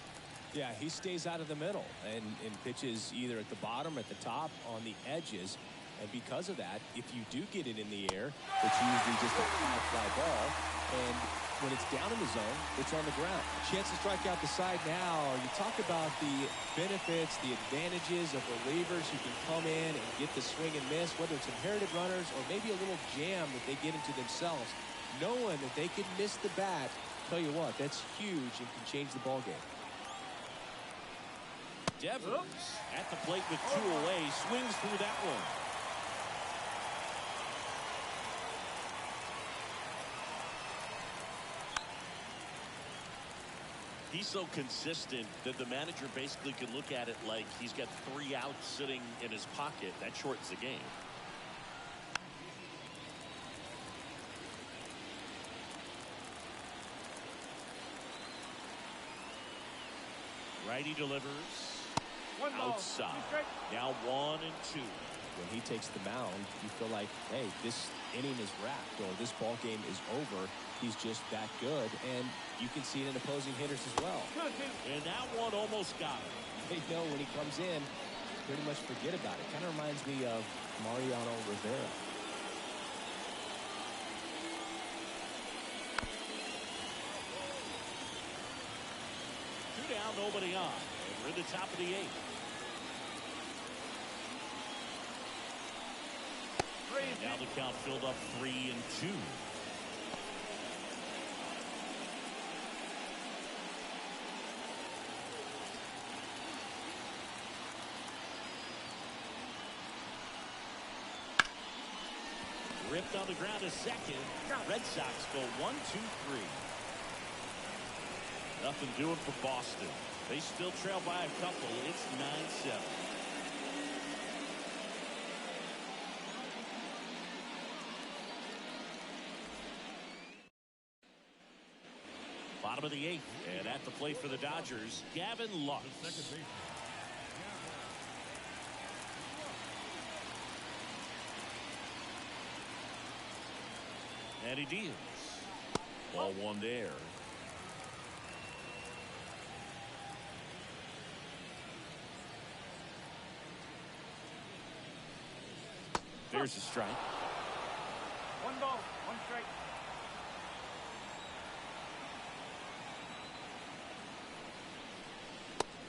Yeah, he stays out of the middle and pitches either at the bottom or at the top on the edges. And because of that, if you do get it in the air, it's usually just a high fly ball. And when it's down in the zone, it's on the ground. Chance to strike out the side now. You talk about the benefits, the advantages of relievers who can come in and get the swing and miss, whether it's inherited runners or maybe a little jam that they get into themselves. Knowing that they can miss the bat, tell you what, that's huge and can change the ball game. Devers at the plate with 2 away, swings through that one. He's so consistent that the manager basically can look at it like he's got 3 outs sitting in his pocket. That shortens the game. Righty delivers. One ball. Outside. Two strikes. Now 1-2. When he takes the mound, you feel like, hey, this inning is wrapped or this ball game is over. He's just that good, and you can see it in opposing hitters as well. 2-2. And that one almost got him. They know when he comes in, pretty much forget about it. Kind of reminds me of Mariano Rivera. Two down, nobody on. And we're in the top of the 8th. And now the count filled up 3-2. Ripped on the ground to second. Red Sox go 1-2-3. Nothing doing for Boston. They still trail by a couple. It's 9-7. Bottom of the 8th, and at the plate for the Dodgers, Gavin Lux. Second baseman. And he deals. Ball one there. There's a strike. One ball. One strike.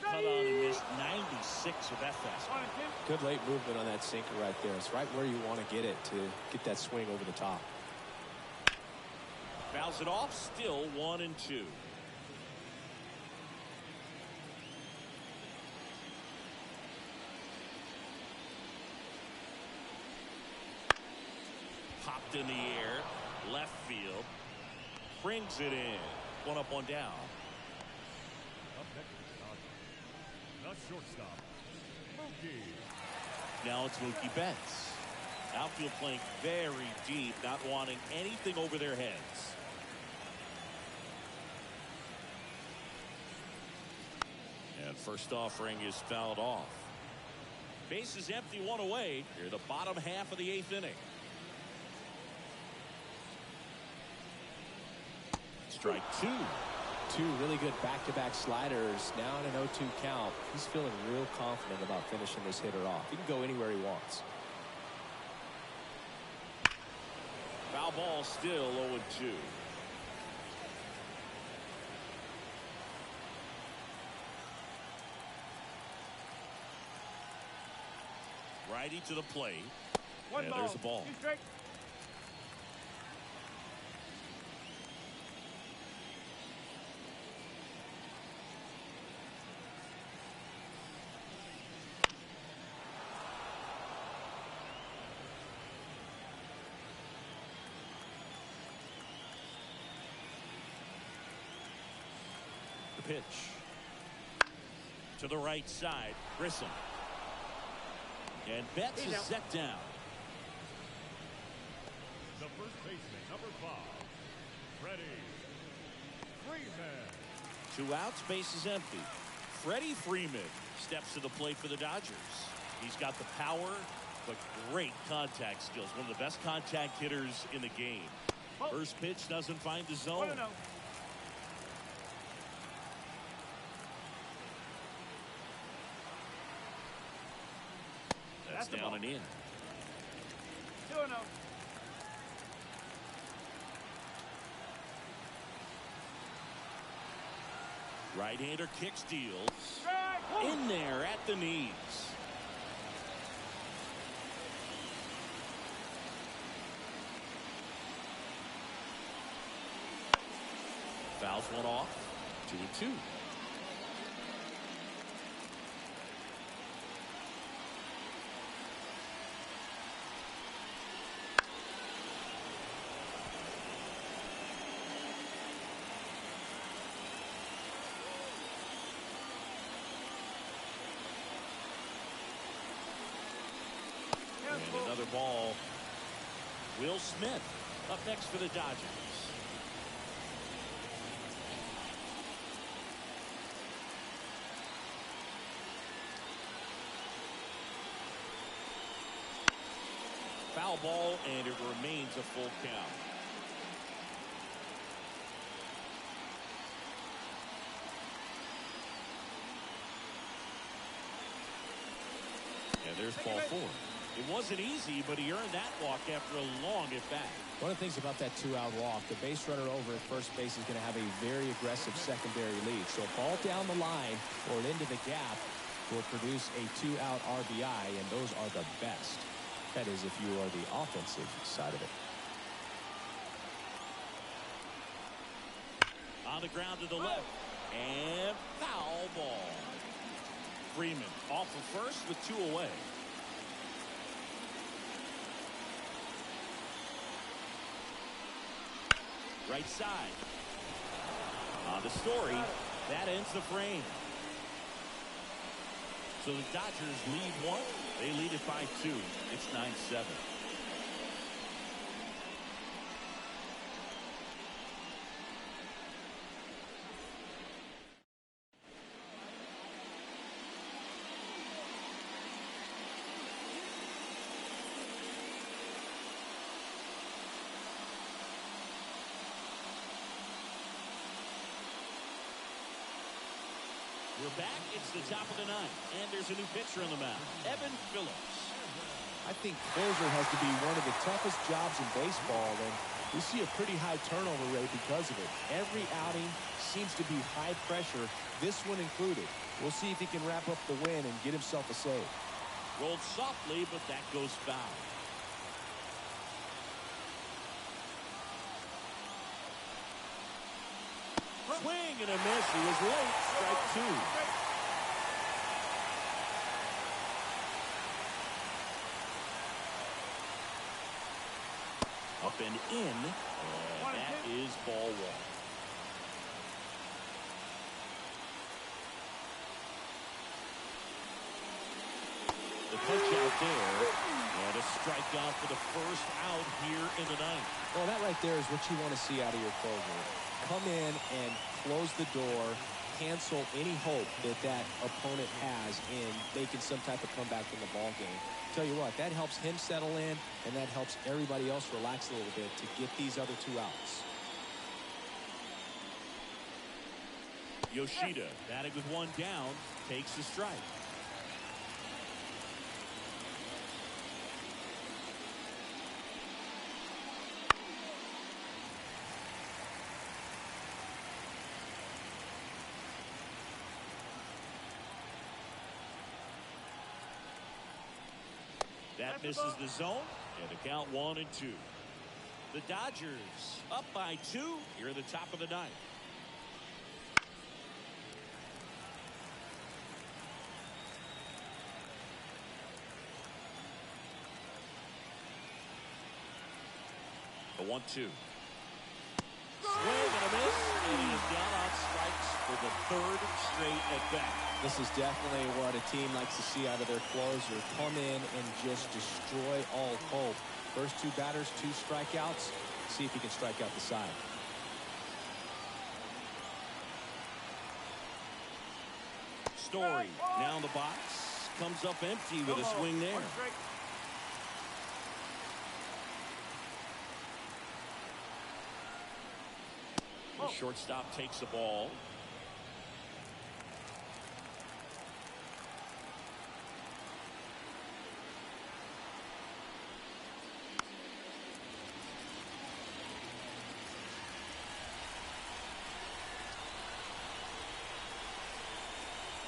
Cut on and missed 96 with that fastball. 1-2. Good late movement on that sinker right there. It's right where you want to get it to get that swing over the top. Fouls it off. Still 1-2. Popped in the air. Left field. Brings it in. One up, one down. Up next is the Dodgers. The shortstop, Mookie. Now it's Mookie Betts. Outfield playing very deep, not wanting anything over their heads. And first offering is fouled off. Base is empty, one away. Here the bottom half of the 8th inning. Strike 2. Two really good back-to-back sliders. Now in an 0-2 count. He's feeling real confident about finishing this hitter off. He can go anywhere he wants. Foul ball, still 0-2. Righty to the plate. One And ball. there's the ball. Two strikes. The pitch. To the right side. Grissom. And Betts is set down. The first baseman, number 5, Freddie Freeman. 2 outs, base is empty. Freddie Freeman steps to the plate for the Dodgers. He's got the power, but great contact skills. One of the best contact hitters in the game. First pitch doesn't find the zone. 1-0. That's the down ball. and in. 2-0. Right-hander kicks, deals. Strike. In there at the knees. Fouls one off. 2-2. And another ball. Will Smith up next for the Dodgers. foul ball, and it remains a full count. And there's ball 4. It wasn't easy, but he earned that walk after a long at-bat. One of the things about that 2-out walk, the base runner over at first base is going to have a very aggressive secondary lead. So a ball down the line or into the gap will produce a 2-out RBI, and those are the best. That is if you are the offensive side of it. On the ground to the left. And foul ball. Freeman off of first with 2 away. Right side. On the Story. That ends the frame. So the Dodgers lead 1. They lead it by 2. It's 9-7. We're back. It's the top of the 9th, and there's a new pitcher on the mound, Evan Phillips. I think closer has to be one of the toughest jobs in baseball, and we see a pretty high turnover rate because of it. Every outing seems to be high pressure, this one included. We'll see if he can wrap up the win and get himself a save. Rolled softly, but that goes foul. Swing and a miss. He was late. Strike 2. Up and in. And that is ball 1. The punch out there. And a strikeout for the first out here in the 9th. Well, that right there is what you want to see out of your closer. Come in and close the door, cancel any hope that that opponent has in making some type of comeback in the ball game. Tell you what, that helps him settle in, and that helps everybody else relax a little bit to get these other 2 outs. Yoshida, batting with 1 down, takes the strike. That misses the zone, and the count 1-2. The Dodgers up by 2 here at the top of the 9th. The 1-2. Swing and a miss, and he is down on strikes for the 3rd straight at bat. This is definitely what a team likes to see out of their closer. Come in and just destroy all hope. First 2 batters, 2 strikeouts. See if he can strike out the side. Story now in the box. Comes up empty with a swing there. The shortstop takes the ball.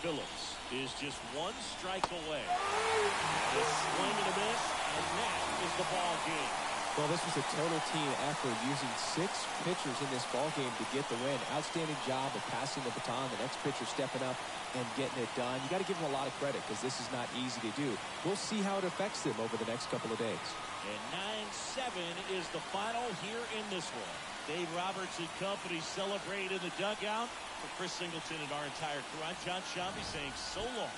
Phillips is just 1 strike away. A swing and a miss, and that is the ball game. Well, this was a total team effort, using 6 pitchers in this ball game to get the win. Outstanding job of passing the baton. The next pitcher stepping up and getting it done. You got to give them a lot of credit because this is not easy to do. We'll see how it affects them over the next couple of days. And 9-7 is the final here in this one. Dave Roberts and company celebrate in the dugout. For Chris Singleton and our entire crew, I'm John Shambi saying so long.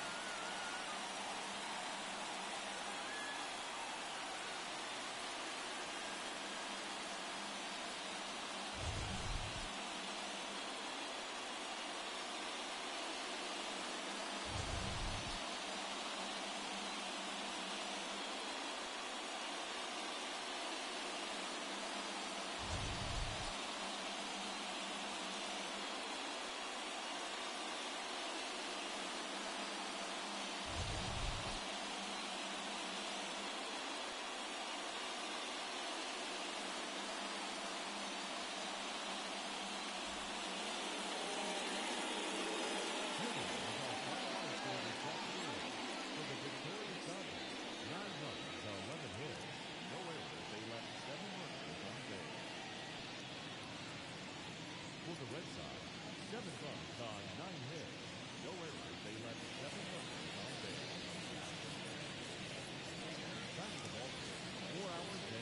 Red Sox, 7 runs on 9 hits. No errors. They left 7 runners on base. Back to the ball. 4 hours